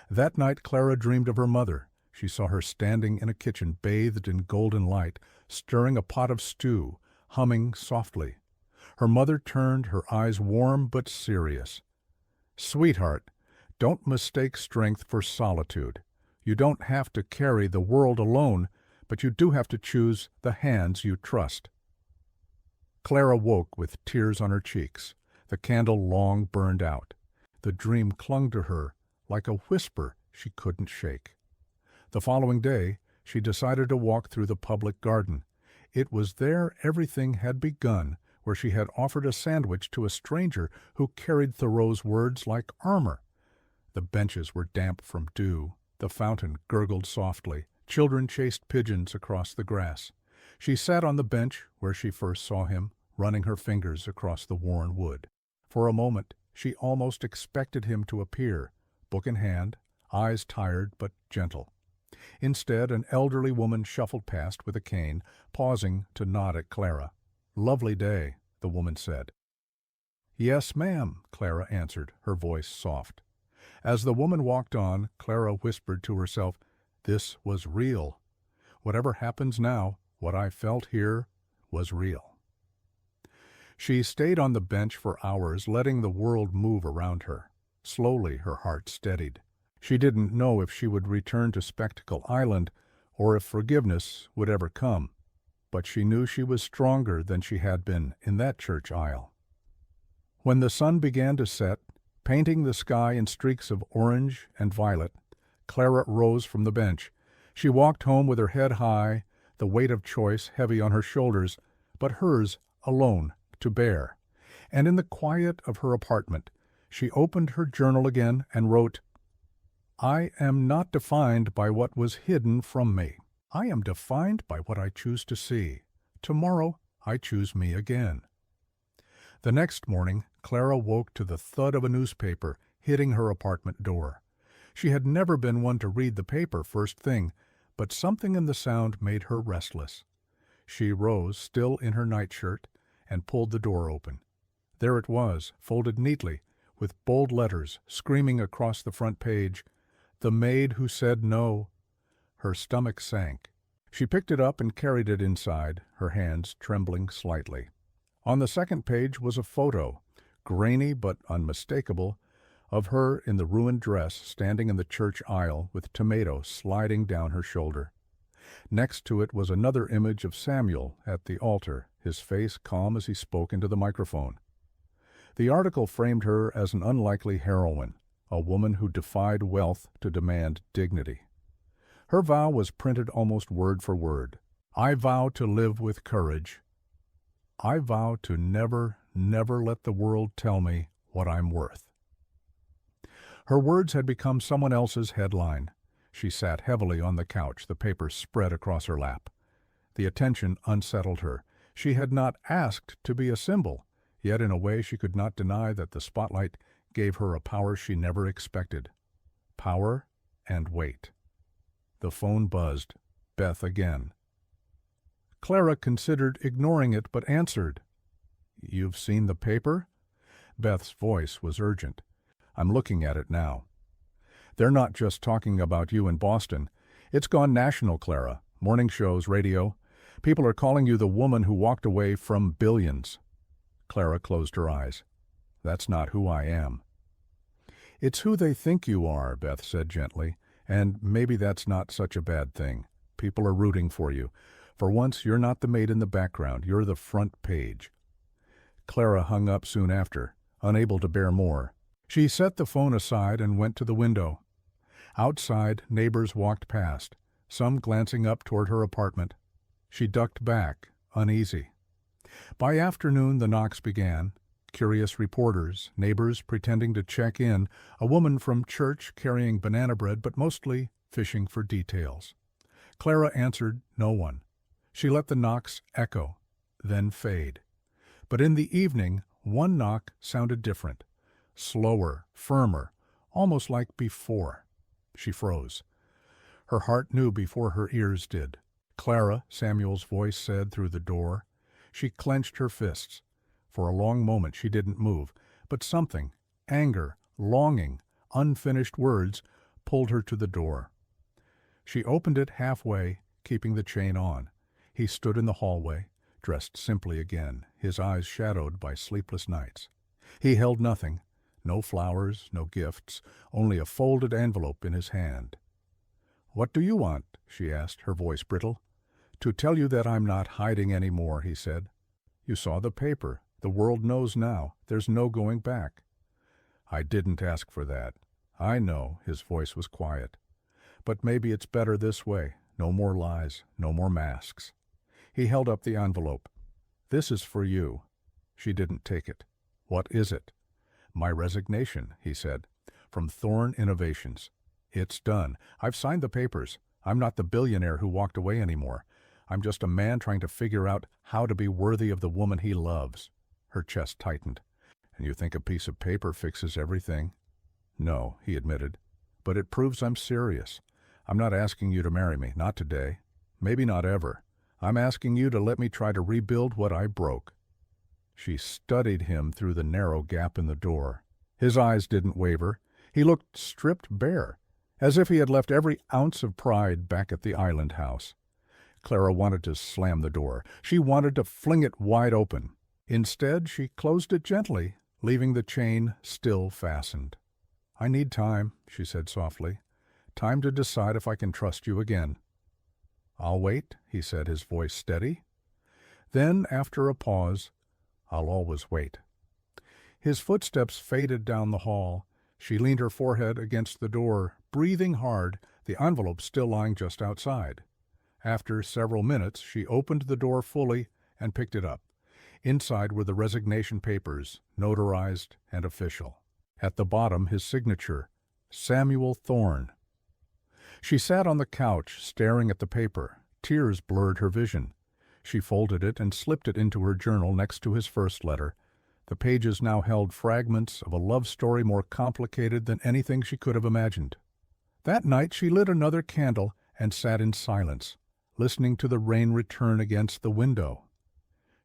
Speaker 1: That night Clara dreamed of her mother. She saw her standing in a kitchen bathed in golden light, stirring a pot of stew, humming softly. Her mother turned, her eyes warm but serious. "Sweetheart, don't mistake strength for solitude. You don't have to carry the world alone, but you do have to choose the hands you trust." Clara woke with tears on her cheeks. The candle long burned out. The dream clung to her like a whisper she couldn't shake. The following day, she decided to walk through the public garden. It was there everything had begun, where she had offered a sandwich to a stranger who carried Thoreau's words like armor. The benches were damp from dew. The fountain gurgled softly. Children chased pigeons across the grass. She sat on the bench where she first saw him, running her fingers across the worn wood. For a moment, she almost expected him to appear, book in hand, eyes tired but gentle. Instead, an elderly woman shuffled past with a cane, pausing to nod at Clara. "Lovely day," the woman said. "Yes, ma'am," Clara answered, her voice soft. As the woman walked on, Clara whispered to herself, "This was real. Whatever happens now, what I felt here was real." She stayed on the bench for hours, letting the world move around her. Slowly her heart steadied. She didn't know if she would return to Spectacle Island or if forgiveness would ever come, but she knew she was stronger than she had been in that church aisle. When the sun began to set, painting the sky in streaks of orange and violet, Clara rose from the bench. She walked home with her head high, the weight of choice heavy on her shoulders, but hers alone to bear. And in the quiet of her apartment, she opened her journal again and wrote, "I am not defined by what was hidden from me. I am defined by what I choose to see. Tomorrow I choose me again." The next morning, Clara woke to the thud of a newspaper hitting her apartment door. She had never been one to read the paper first thing, but something in the sound made her restless. She rose, still in her nightshirt, and pulled the door open. There it was, folded neatly, with bold letters screaming across the front page, "The Maid Who Said No." Her stomach sank. She picked it up and carried it inside, her hands trembling slightly. On the second page was a photo, grainy but unmistakable, of her in the ruined dress standing in the church aisle with tomato sliding down her shoulder. Next to it was another image of Samuel at the altar, his face calm as he spoke into the microphone. The article framed her as an unlikely heroine, a woman who defied wealth to demand dignity. Her vow was printed almost word for word. I vow to live with courage. I vow to never, never let the world tell me what I'm worth. Her words had become someone else's headline. She sat heavily on the couch, the papers spread across her lap. The attention unsettled her. She had not asked to be a symbol, yet in a way she could not deny that the spotlight gave her a power she never expected. Power and weight. The phone buzzed. Beth again. Clara considered ignoring it, but answered. "You've seen the paper?" Beth's voice was urgent. "I'm looking at it now. They're not just talking about you in Boston. It's gone national, Clara. Morning shows, radio. People are calling you the woman who walked away from billions." Clara closed her eyes. "That's not who I am." "It's who they think you are," Beth said gently, "and maybe that's not such a bad thing. People are rooting for you. For once, you're not the maid in the background. You're the front page." Clara hung up soon after, unable to bear more. She set the phone aside and went to the window. Outside, neighbors walked past, some glancing up toward her apartment. She ducked back, uneasy. By afternoon, the knocks began. Curious reporters, neighbors pretending to check in, a woman from church carrying banana bread, but mostly fishing for details. Clara answered no one. She let the knocks echo, then fade. But in the evening, one knock sounded different. Slower, firmer, almost like before. She froze. Her heart knew before her ears did. "Clara," Samuel's voice said through the door. She clenched her fists. For a long moment she didn't move, but something, anger, longing, unfinished words, pulled her to the door. She opened it halfway, keeping the chain on. He stood in the hallway, dressed simply again, his eyes shadowed by sleepless nights. He held nothing, no flowers, no gifts, only a folded envelope in his hand. "What do you want?" she asked, her voice brittle. "To tell you that I'm not hiding any more," he said. "You saw the paper. The world knows now. There's no going back." "I didn't ask for that." "I know," his voice was quiet. "But maybe it's better this way. No more lies, no more masks." He held up the envelope. "This is for you." She didn't take it. "What is it?" "My resignation," he said, "from Thorne Innovations. It's done. I've signed the papers. I'm not the billionaire who walked away anymore. I'm just a man trying to figure out how to be worthy of the woman he loves." Her chest tightened. "And you think a piece of paper fixes everything?" "No," he admitted. "But it proves I'm serious. I'm not asking you to marry me, not today. Maybe not ever. I'm asking you to let me try to rebuild what I broke." She studied him through the narrow gap in the door. His eyes didn't waver. He looked stripped bare, as if he had left every ounce of pride back at the island house. Clara wanted to slam the door. She wanted to fling it wide open. Instead, she closed it gently, leaving the chain still fastened. "I need time," she said softly. "Time to decide if I can trust you again." "I'll wait," he said, his voice steady. Then, after a pause, "I'll always wait." His footsteps faded down the hall. She leaned her forehead against the door, breathing hard, the envelope still lying just outside. After several minutes, she opened the door fully and picked it up. Inside were the resignation papers, notarized and official. At the bottom, his signature, Samuel Thorne. She sat on the couch, staring at the paper. Tears blurred her vision. She folded it and slipped it into her journal next to his first letter. The pages now held fragments of a love story more complicated than anything she could have imagined. That night she lit another candle and sat in silence, listening to the rain return against the window.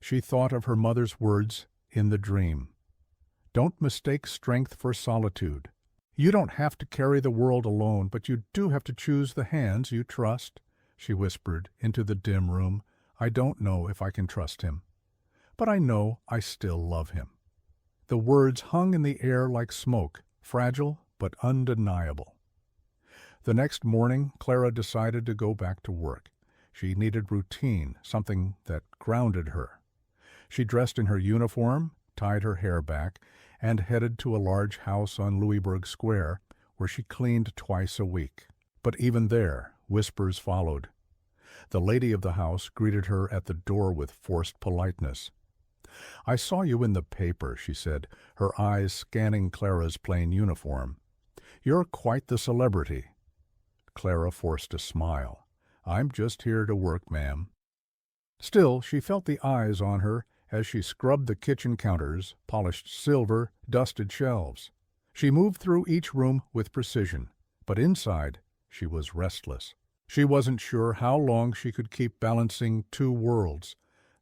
Speaker 1: She thought of her mother's words in the dream. "Don't mistake strength for solitude. You don't have to carry the world alone, but you do have to choose the hands you trust," she whispered into the dim room. "I don't know if I can trust him, but I know I still love him." The words hung in the air like smoke, fragile but undeniable. The next morning, Clara decided to go back to work. She needed routine, something that grounded her. She dressed in her uniform, tied her hair back, and headed to a large house on Louisburg Square, where she cleaned twice a week. But even there, whispers followed. The lady of the house greeted her at the door with forced politeness. "I saw you in the paper," she said, her eyes scanning Clara's plain uniform. "You're quite the celebrity." Clara forced a smile. "I'm just here to work, ma'am." Still, she felt the eyes on her as she scrubbed the kitchen counters, polished silver, dusted shelves. She moved through each room with precision, but inside she was restless. She wasn't sure how long she could keep balancing two worlds,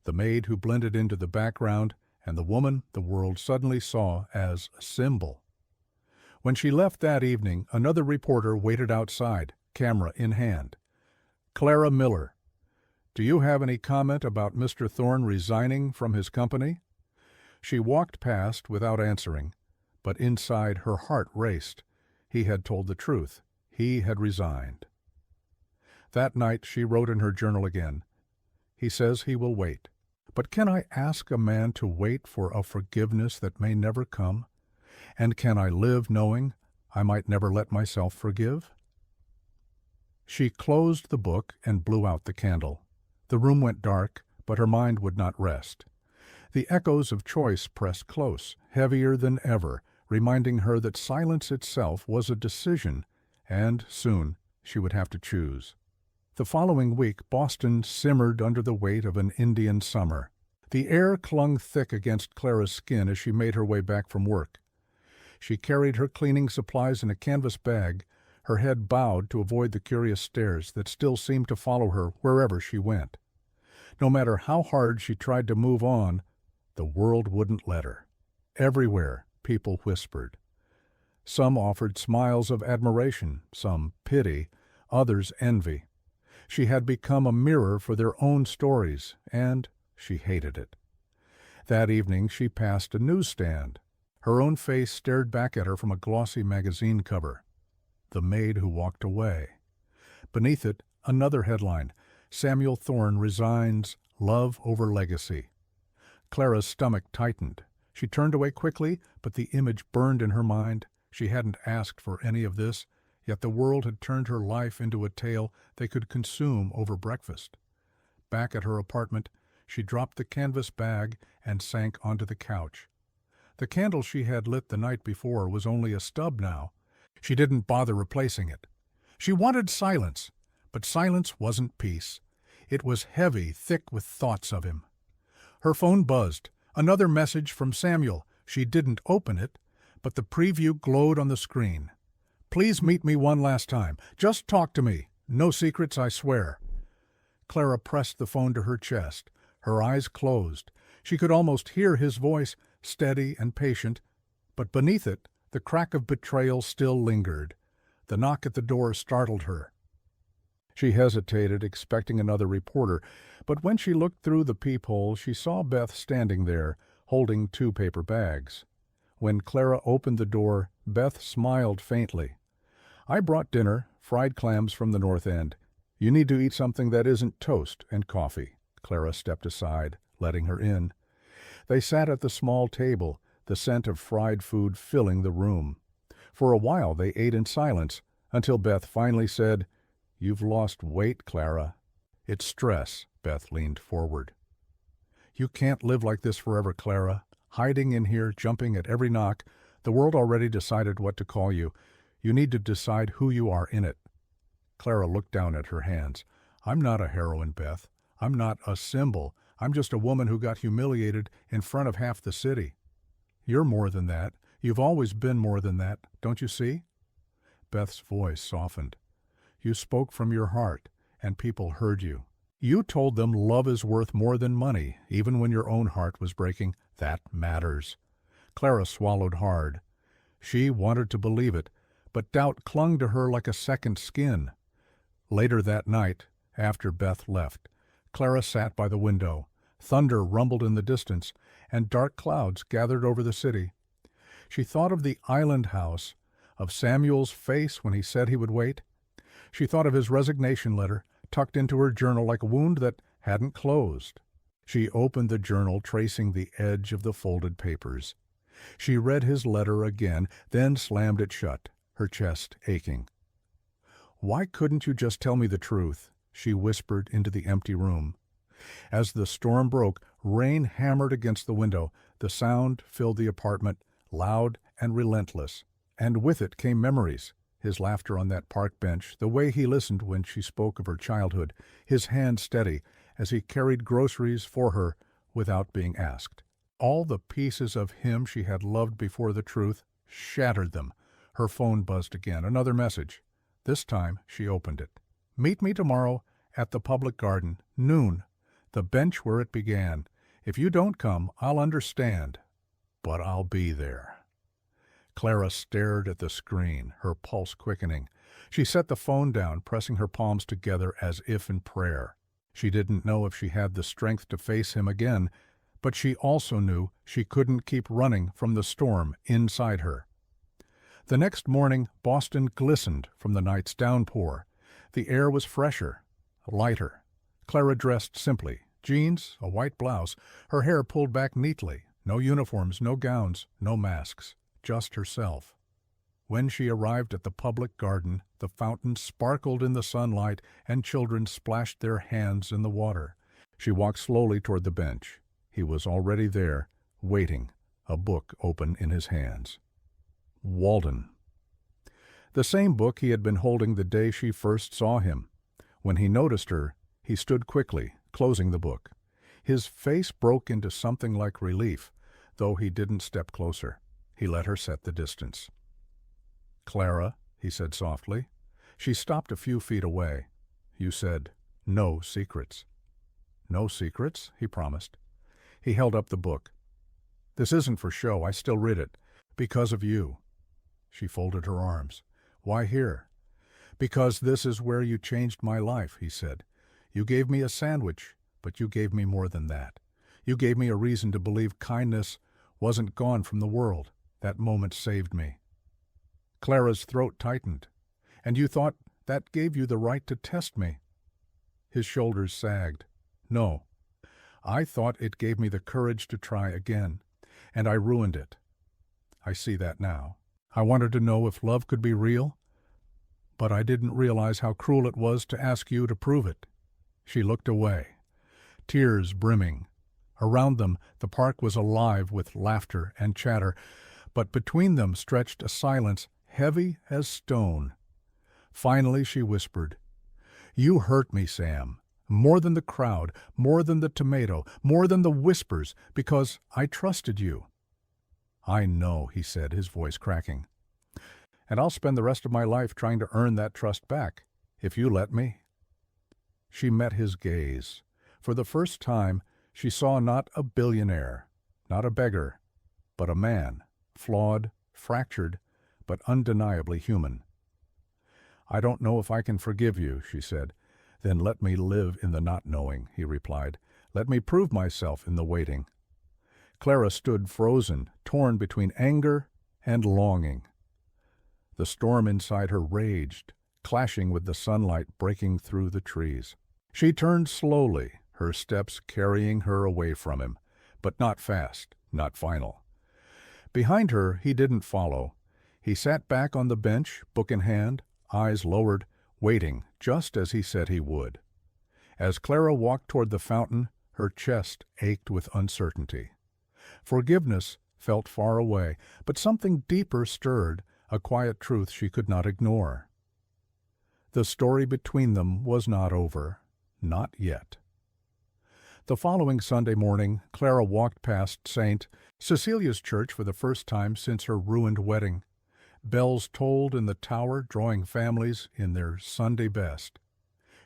Speaker 1: the maid who blended into the background and the woman the world suddenly saw as a symbol. When she left that evening, another reporter waited outside, camera in hand. "Clara Miller, do you have any comment about Mr. Thorne resigning from his company?" She walked past without answering, but inside her heart raced. He had told the truth. He had resigned. That night she wrote in her journal again. "He says he will wait. But can I ask a man to wait for a forgiveness that may never come? And can I live knowing I might never let myself forgive?" She closed the book and blew out the candle. The room went dark, but her mind would not rest. The echoes of choice pressed close, heavier than ever, reminding her that silence itself was a decision, and soon she would have to choose. The following week Boston simmered under the weight of an Indian summer. The air clung thick against Clara's skin as she made her way back from work. She carried her cleaning supplies in a canvas bag, her head bowed to avoid the curious stares that still seemed to follow her wherever she went. No matter how hard she tried to move on, the world wouldn't let her. Everywhere people whispered. Some offered smiles of admiration, some pity, others envy. She had become a mirror for their own stories, and she hated it. That evening she passed a newsstand. Her own face stared back at her from a glossy magazine cover. "The Maid Who Walked Away." Beneath it, another headline, "Samuel Thorne Resigns, Love Over Legacy." Clara's stomach tightened. She turned away quickly, but the image burned in her mind. She hadn't asked for any of this, yet the world had turned her life into a tale they could consume over breakfast. Back at her apartment, she dropped the canvas bag and sank onto the couch. The candle she had lit the night before was only a stub now. She didn't bother replacing it. She wanted silence, but silence wasn't peace. It was heavy, thick with thoughts of him. Her phone buzzed. Another message from Samuel. She didn't open it, but the preview glowed on the screen. "Please meet me one last time. Just talk to me. No secrets, I swear." Clara pressed the phone to her chest. Her eyes closed. She could almost hear his voice, steady and patient, but beneath it, the crack of betrayal still lingered. The knock at the door startled her. She hesitated, expecting another reporter, but when she looked through the peephole, she saw Beth standing there, holding 2 paper bags. When Clara opened the door, Beth smiled faintly. "I brought dinner, fried clams from the North End. You need to eat something that isn't toast and coffee." Clara stepped aside, letting her in. They sat at the small table, the scent of fried food filling the room. For a while they ate in silence, until Beth finally said, "You've lost weight, Clara." "It's stress." Beth leaned forward. "You can't live like this forever, Clara. Hiding in here, jumping at every knock. The world already decided what to call you. You need to decide who you are in it." Clara looked down at her hands. "I'm not a heroine, Beth. I'm not a symbol. I'm just a woman who got humiliated in front of half the city. You're more than that. You've always been more than that, don't you see?" Beth's voice softened. "You spoke from your heart, and people heard you. You told them love is worth more than money, even when your own heart was breaking. That matters." Clara swallowed hard. She wanted to believe it, but doubt clung to her like a second skin. Later that night, after Beth left, Clara sat by the window. Thunder rumbled in the distance, and dark clouds gathered over the city. She thought of the island house, of Samuel's face when he said he would wait. She thought of his resignation letter, tucked into her journal like a wound that hadn't closed. She opened the journal, tracing the edge of the folded papers. She read his letter again, then slammed it shut, her chest aching. "Why couldn't you just tell me the truth?" she whispered into the empty room. As the storm broke, rain hammered against the window. The sound filled the apartment, loud and relentless. And with it came memories. His laughter on that park bench, the way he listened when she spoke of her childhood, his hand steady as he carried groceries for her without being asked. All the pieces of him she had loved before the truth shattered them. Her phone buzzed again, another message. This time she opened it. "Meet me tomorrow at the public garden, noon, the bench where it began. If you don't come, I'll understand, but I'll be there." Clara stared at the screen, her pulse quickening. She set the phone down, pressing her palms together as if in prayer. She didn't know if she had the strength to face him again, but she also knew she couldn't keep running from the storm inside her. The next morning, Boston glistened from the night's downpour. The air was fresher, lighter. Clara dressed simply, jeans, a white blouse, her hair pulled back neatly, no uniforms, no gowns, no masks, just herself. When she arrived at the public garden, the fountain sparkled in the sunlight and children splashed their hands in the water. She walked slowly toward the bench. He was already there, waiting, a book open in his hands. Walden. The same book he had been holding the day she first saw him. When he noticed her, he stood quickly, closing the book. His face broke into something like relief, though he didn't step closer. He let her set the distance. "Clara," he said softly. She stopped a few feet away. "You said, 'no secrets.'" "No secrets," he promised. He held up the book. "This isn't for show. I still read it. Because of you." She folded her arms. "Why here?" "Because this is where you changed my life," he said. "You gave me a sandwich, but you gave me more than that. You gave me a reason to believe kindness wasn't gone from the world. That moment saved me." Clara's throat tightened. "And you thought that gave you the right to test me?" His shoulders sagged. "No. I thought it gave me the courage to try again, and I ruined it. I see that now. I wanted to know if love could be real, but I didn't realize how cruel it was to ask you to prove it." She looked away, tears brimming. Around them, the park was alive with laughter and chatter, but between them stretched a silence heavy as stone. Finally she whispered, "You hurt me, Sam, more than the crowd, more than the tomato, more than the whispers, because I trusted you." "I know," he said, his voice cracking. "And I'll spend the rest of my life trying to earn that trust back, if you let me." She met his gaze. For the first time, she saw not a billionaire, not a beggar, but a man, flawed, fractured, but undeniably human. "I don't know if I can forgive you," she said. "Then let me live in the not knowing," he replied. "Let me prove myself in the waiting." Clara stood frozen, torn between anger and longing. The storm inside her raged, clashing with the sunlight breaking through the trees. She turned slowly, her steps carrying her away from him, but not fast, not final. Behind her he didn't follow. He sat back on the bench, book in hand, eyes lowered, waiting, just as he said he would. As Clara walked toward the fountain, her chest ached with uncertainty. Forgiveness felt far away, but something deeper stirred, a quiet truth she could not ignore. The story between them was not over, not yet. The following Sunday morning, Clara walked past St. Cecilia's church for the first time since her ruined wedding. Bells tolled in the tower, drawing families in their Sunday best.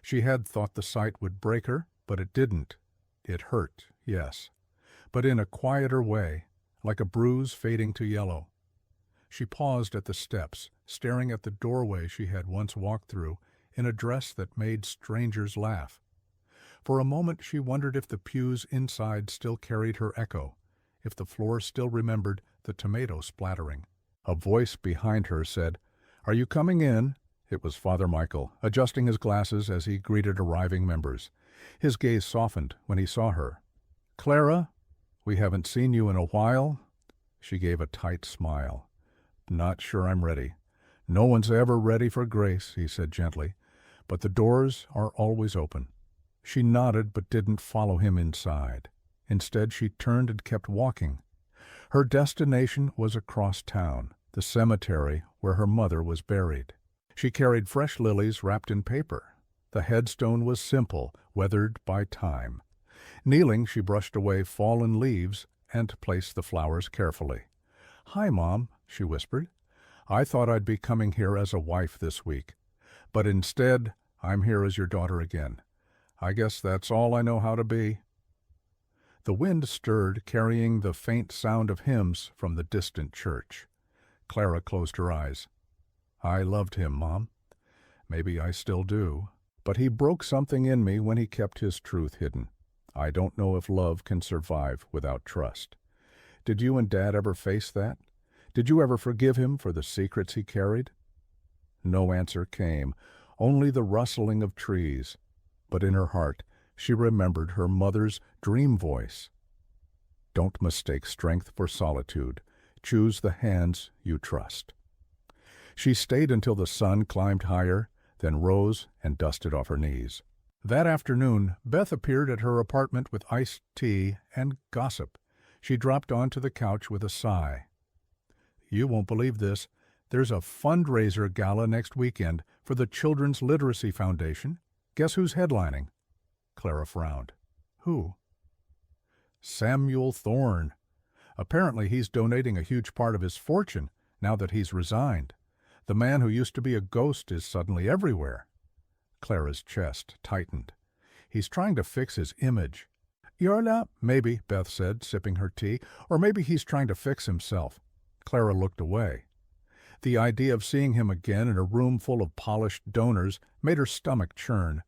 Speaker 1: She had thought the sight would break her, but it didn't. It hurt, yes, but in a quieter way, like a bruise fading to yellow. She paused at the steps, staring at the doorway she had once walked through, in a dress that made strangers laugh. For a moment she wondered if the pews inside still carried her echo, if the floor still remembered the tomato splattering. A voice behind her said, "Are you coming in?" It was Father Michael, adjusting his glasses as he greeted arriving members. His gaze softened when he saw her. "Clara, we haven't seen you in a while." She gave a tight smile. "Not sure I'm ready." "No one's ever ready for grace," he said gently, "but the doors are always open." She nodded but didn't follow him inside. Instead, she turned and kept walking. Her destination was across town, the cemetery where her mother was buried. She carried fresh lilies wrapped in paper. The headstone was simple, weathered by time. Kneeling, she brushed away fallen leaves and placed the flowers carefully. "Hi, Mom," she whispered. "I thought I'd be coming here as a wife this week, but instead I'm here as your daughter again. I guess that's all I know how to be." The wind stirred, carrying the faint sound of hymns from the distant church. Clara closed her eyes. "I loved him, Mom. Maybe I still do. But he broke something in me when he kept his truth hidden. I don't know if love can survive without trust. Did you and Dad ever face that? Did you ever forgive him for the secrets he carried?" No answer came, only the rustling of trees. But in her heart, she remembered her mother's dream voice. "Don't mistake strength for solitude. Choose the hands you trust." She stayed until the sun climbed higher, then rose and dusted off her knees. That afternoon, Beth appeared at her apartment with iced tea and gossip. She dropped onto the couch with a sigh. "You won't believe this. There's a fundraiser gala next weekend for the Children's Literacy Foundation. Guess who's headlining?" Clara frowned. "Who?" "Samuel Thorne. Apparently he's donating a huge part of his fortune now that he's resigned. The man who used to be a ghost is suddenly everywhere." Clara's chest tightened. "He's trying to fix his image." "Yorla?" "Maybe," Beth said, sipping her tea. "Or maybe he's trying to fix himself." Clara looked away. The idea of seeing him again in a room full of polished donors made her stomach churn.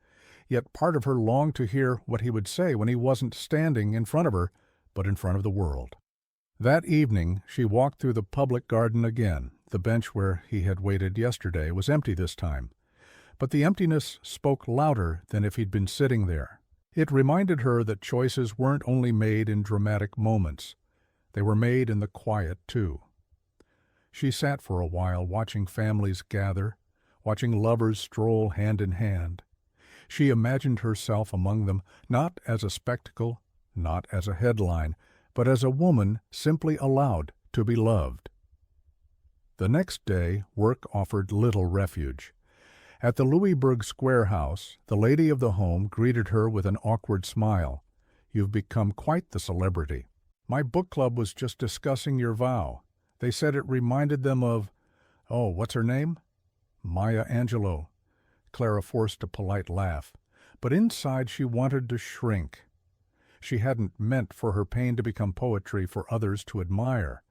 Speaker 1: Yet part of her longed to hear what he would say when he wasn't standing in front of her, but in front of the world. That evening she walked through the public garden again. The bench where he had waited yesterday was empty this time. But the emptiness spoke louder than if he'd been sitting there. It reminded her that choices weren't only made in dramatic moments. They were made in the quiet, too. She sat for a while, watching families gather, watching lovers stroll hand in hand. She imagined herself among them, not as a spectacle, not as a headline, but as a woman simply allowed to be loved. The next day, work offered little refuge. At the Louisburg Square house, the lady of the home greeted her with an awkward smile. "You've become quite the celebrity. My book club was just discussing your vow. They said it reminded them of, what's her name? Maya Angelou." Clara forced a polite laugh, but inside she wanted to shrink. She hadn't meant for her pain to become poetry for others to admire.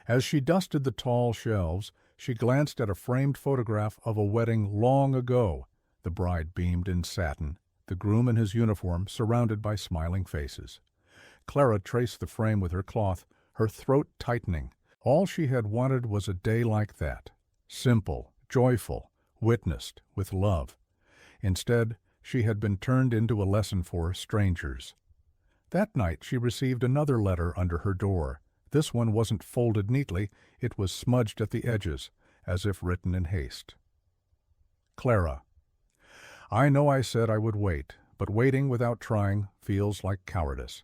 Speaker 1: As she dusted the tall shelves, she glanced at a framed photograph of a wedding long ago. The bride beamed in satin, the groom in his uniform, surrounded by smiling faces. Clara traced the frame with her cloth, her throat tightening. All she had wanted was a day like that, simple, joyful, witnessed with love. Instead, she had been turned into a lesson for strangers. That night she received another letter under her door. This one wasn't folded neatly, it was smudged at the edges, as if written in haste. Clara. I know I said I would wait, but waiting without trying feels like cowardice.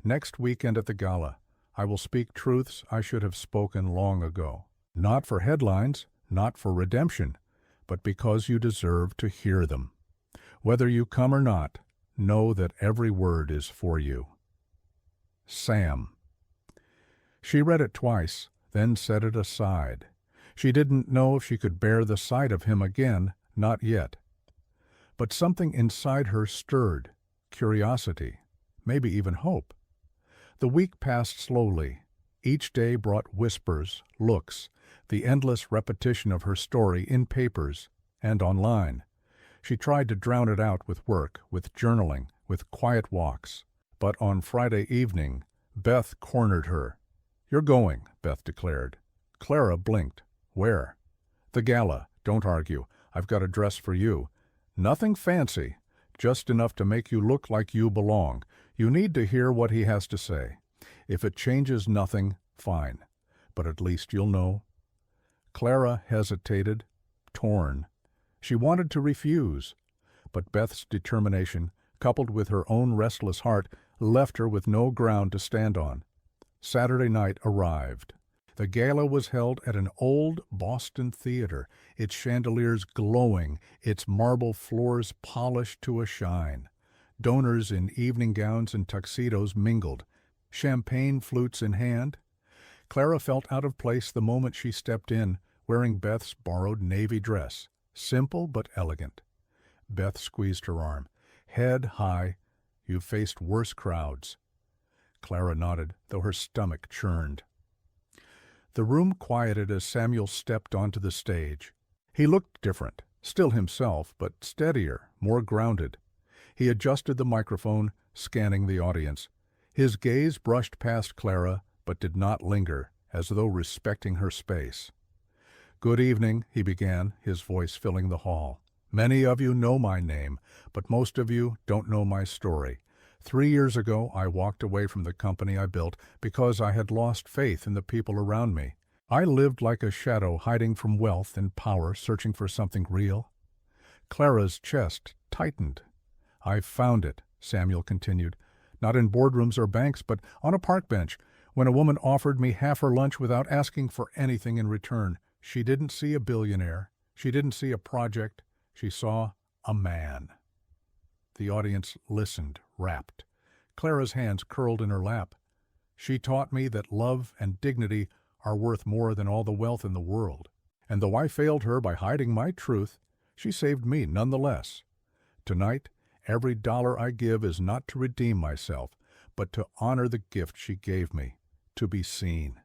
Speaker 1: Next weekend at the gala, I will speak truths I should have spoken long ago. Not for headlines, not for redemption, but because you deserve to hear them. Whether you come or not, know that every word is for you. Sam. She read it twice, then set it aside. She didn't know if she could bear the sight of him again, not yet. But something inside her stirred, curiosity, maybe even hope. The week passed slowly. Each day brought whispers, looks, the endless repetition of her story in papers and online. She tried to drown it out with work, with journaling, with quiet walks. But on Friday evening, Beth cornered her. You're going, Beth declared. Clara blinked. Where? The gala. Don't argue. I've got a dress for you. Nothing fancy, just enough to make you look like you belong. You need to hear what he has to say. If it changes nothing, fine. but at least you'll know." Clara hesitated, torn. She wanted to refuse, but Beth's determination, coupled with her own restless heart, left her with no ground to stand on. Saturday night arrived. The gala was held at an old Boston theater, its chandeliers glowing, its marble floors polished to a shine. Donors in evening gowns and tuxedos mingled, champagne flutes in hand. Clara felt out of place the moment she stepped in, wearing Beth's borrowed navy dress, simple but elegant. Beth squeezed her arm. "Head high. You've faced worse crowds." Clara nodded, though her stomach churned. The room quieted as Samuel stepped onto the stage. He looked different, still himself, but steadier, more grounded. He adjusted the microphone, scanning the audience. His gaze brushed past Clara, but did not linger, as though respecting her space. "Good evening," he began, his voice filling the hall. "Many of you know my name, but most of you don't know my story. 3 years ago, I walked away from the company I built because I had lost faith in the people around me. I lived like a shadow, hiding from wealth and power, searching for something real." Clara's chest tightened. "I found it," Samuel continued, "not in boardrooms or banks, but on a park bench, when a woman offered me half her lunch without asking for anything in return. She didn't see a billionaire. She didn't see a project. She saw a man." The audience listened, rapt. Clara's hands curled in her lap. "She taught me that love and dignity are worth more than all the wealth in the world. And though I failed her by hiding my truth, she saved me nonetheless. Tonight, every dollar I give is not to redeem myself, but to honor the gift she gave me, to be seen."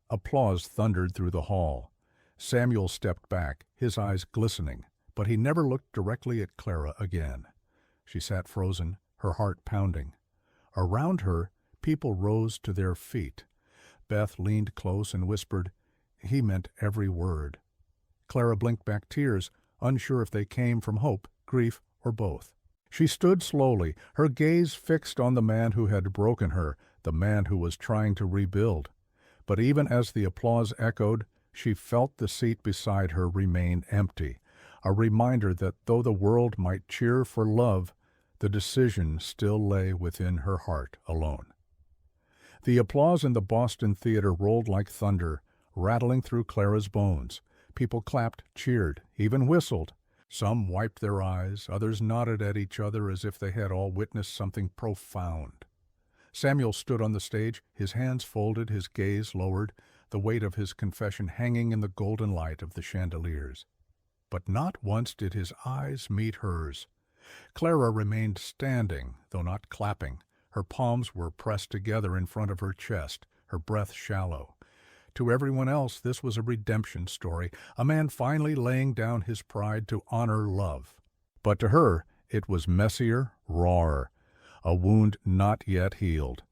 Speaker 1: Applause thundered through the hall. Samuel stepped back, his eyes glistening, but he never looked directly at Clara again. She sat frozen, her heart pounding. Around her, people rose to their feet. Beth leaned close and whispered, "He meant every word." Clara blinked back tears, unsure if they came from hope, grief, or both. She stood slowly, her gaze fixed on the man who had broken her, the man who was trying to rebuild. But even as the applause echoed, she felt the seat beside her remain empty, a reminder that though the world might cheer for love, the decision still lay within her heart alone. The applause in the Boston theater rolled like thunder, rattling through Clara's bones. People clapped, cheered, even whistled. Some wiped their eyes, others nodded at each other as if they had all witnessed something profound. Samuel stood on the stage, his hands folded, his gaze lowered, the weight of his confession hanging in the golden light of the chandeliers. But not once did his eyes meet hers. Clara remained standing, though not clapping. Her palms were pressed together in front of her chest, her breath shallow. To everyone else, this was a redemption story, a man finally laying down his pride to honor love. But to her, it was messier, rawer, a wound not yet healed.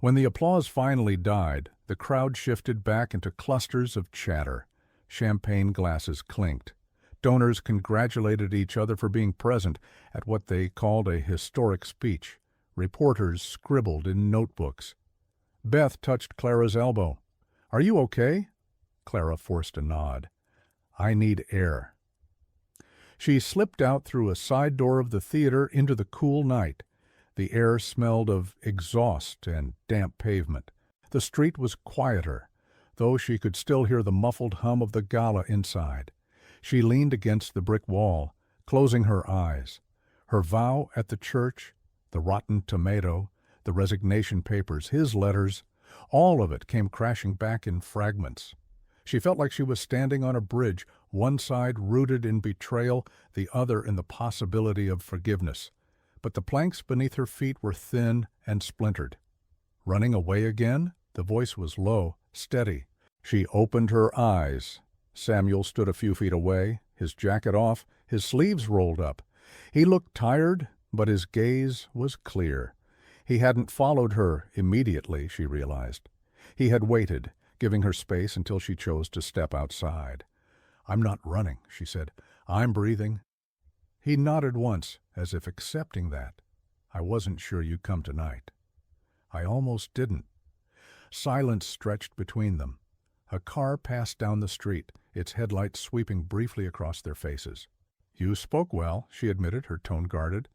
Speaker 1: When the applause finally died, the crowd shifted back into clusters of chatter. Champagne glasses clinked. Donors congratulated each other for being present at what they called a historic speech. Reporters scribbled in notebooks. Beth touched Clara's elbow. "Are you okay?" Clara forced a nod. "I need air." She slipped out through a side door of the theater into the cool night. The air smelled of exhaust and damp pavement. The street was quieter, though she could still hear the muffled hum of the gala inside. She leaned against the brick wall, closing her eyes. Her vow at the church, the rotten tomato, the resignation papers, his letters, all of it came crashing back in fragments. She felt like she was standing on a bridge, one side rooted in betrayal, the other in the possibility of forgiveness. But the planks beneath her feet were thin and splintered. "Running away again?" The voice was low, steady. She opened her eyes. Samuel stood a few feet away, his jacket off, his sleeves rolled up. He looked tired, but his gaze was clear. He hadn't followed her immediately, she realized. He had waited, giving her space until she chose to step outside. "I'm not running," she said. "I'm breathing." He nodded once, as if accepting that. "I wasn't sure you'd come tonight." "I almost didn't." Silence stretched between them. A car passed down the street, its headlights sweeping briefly across their faces. "You spoke well," she admitted, her tone guarded.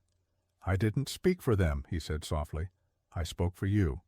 Speaker 1: "I didn't speak for them," he said softly. "I spoke for you."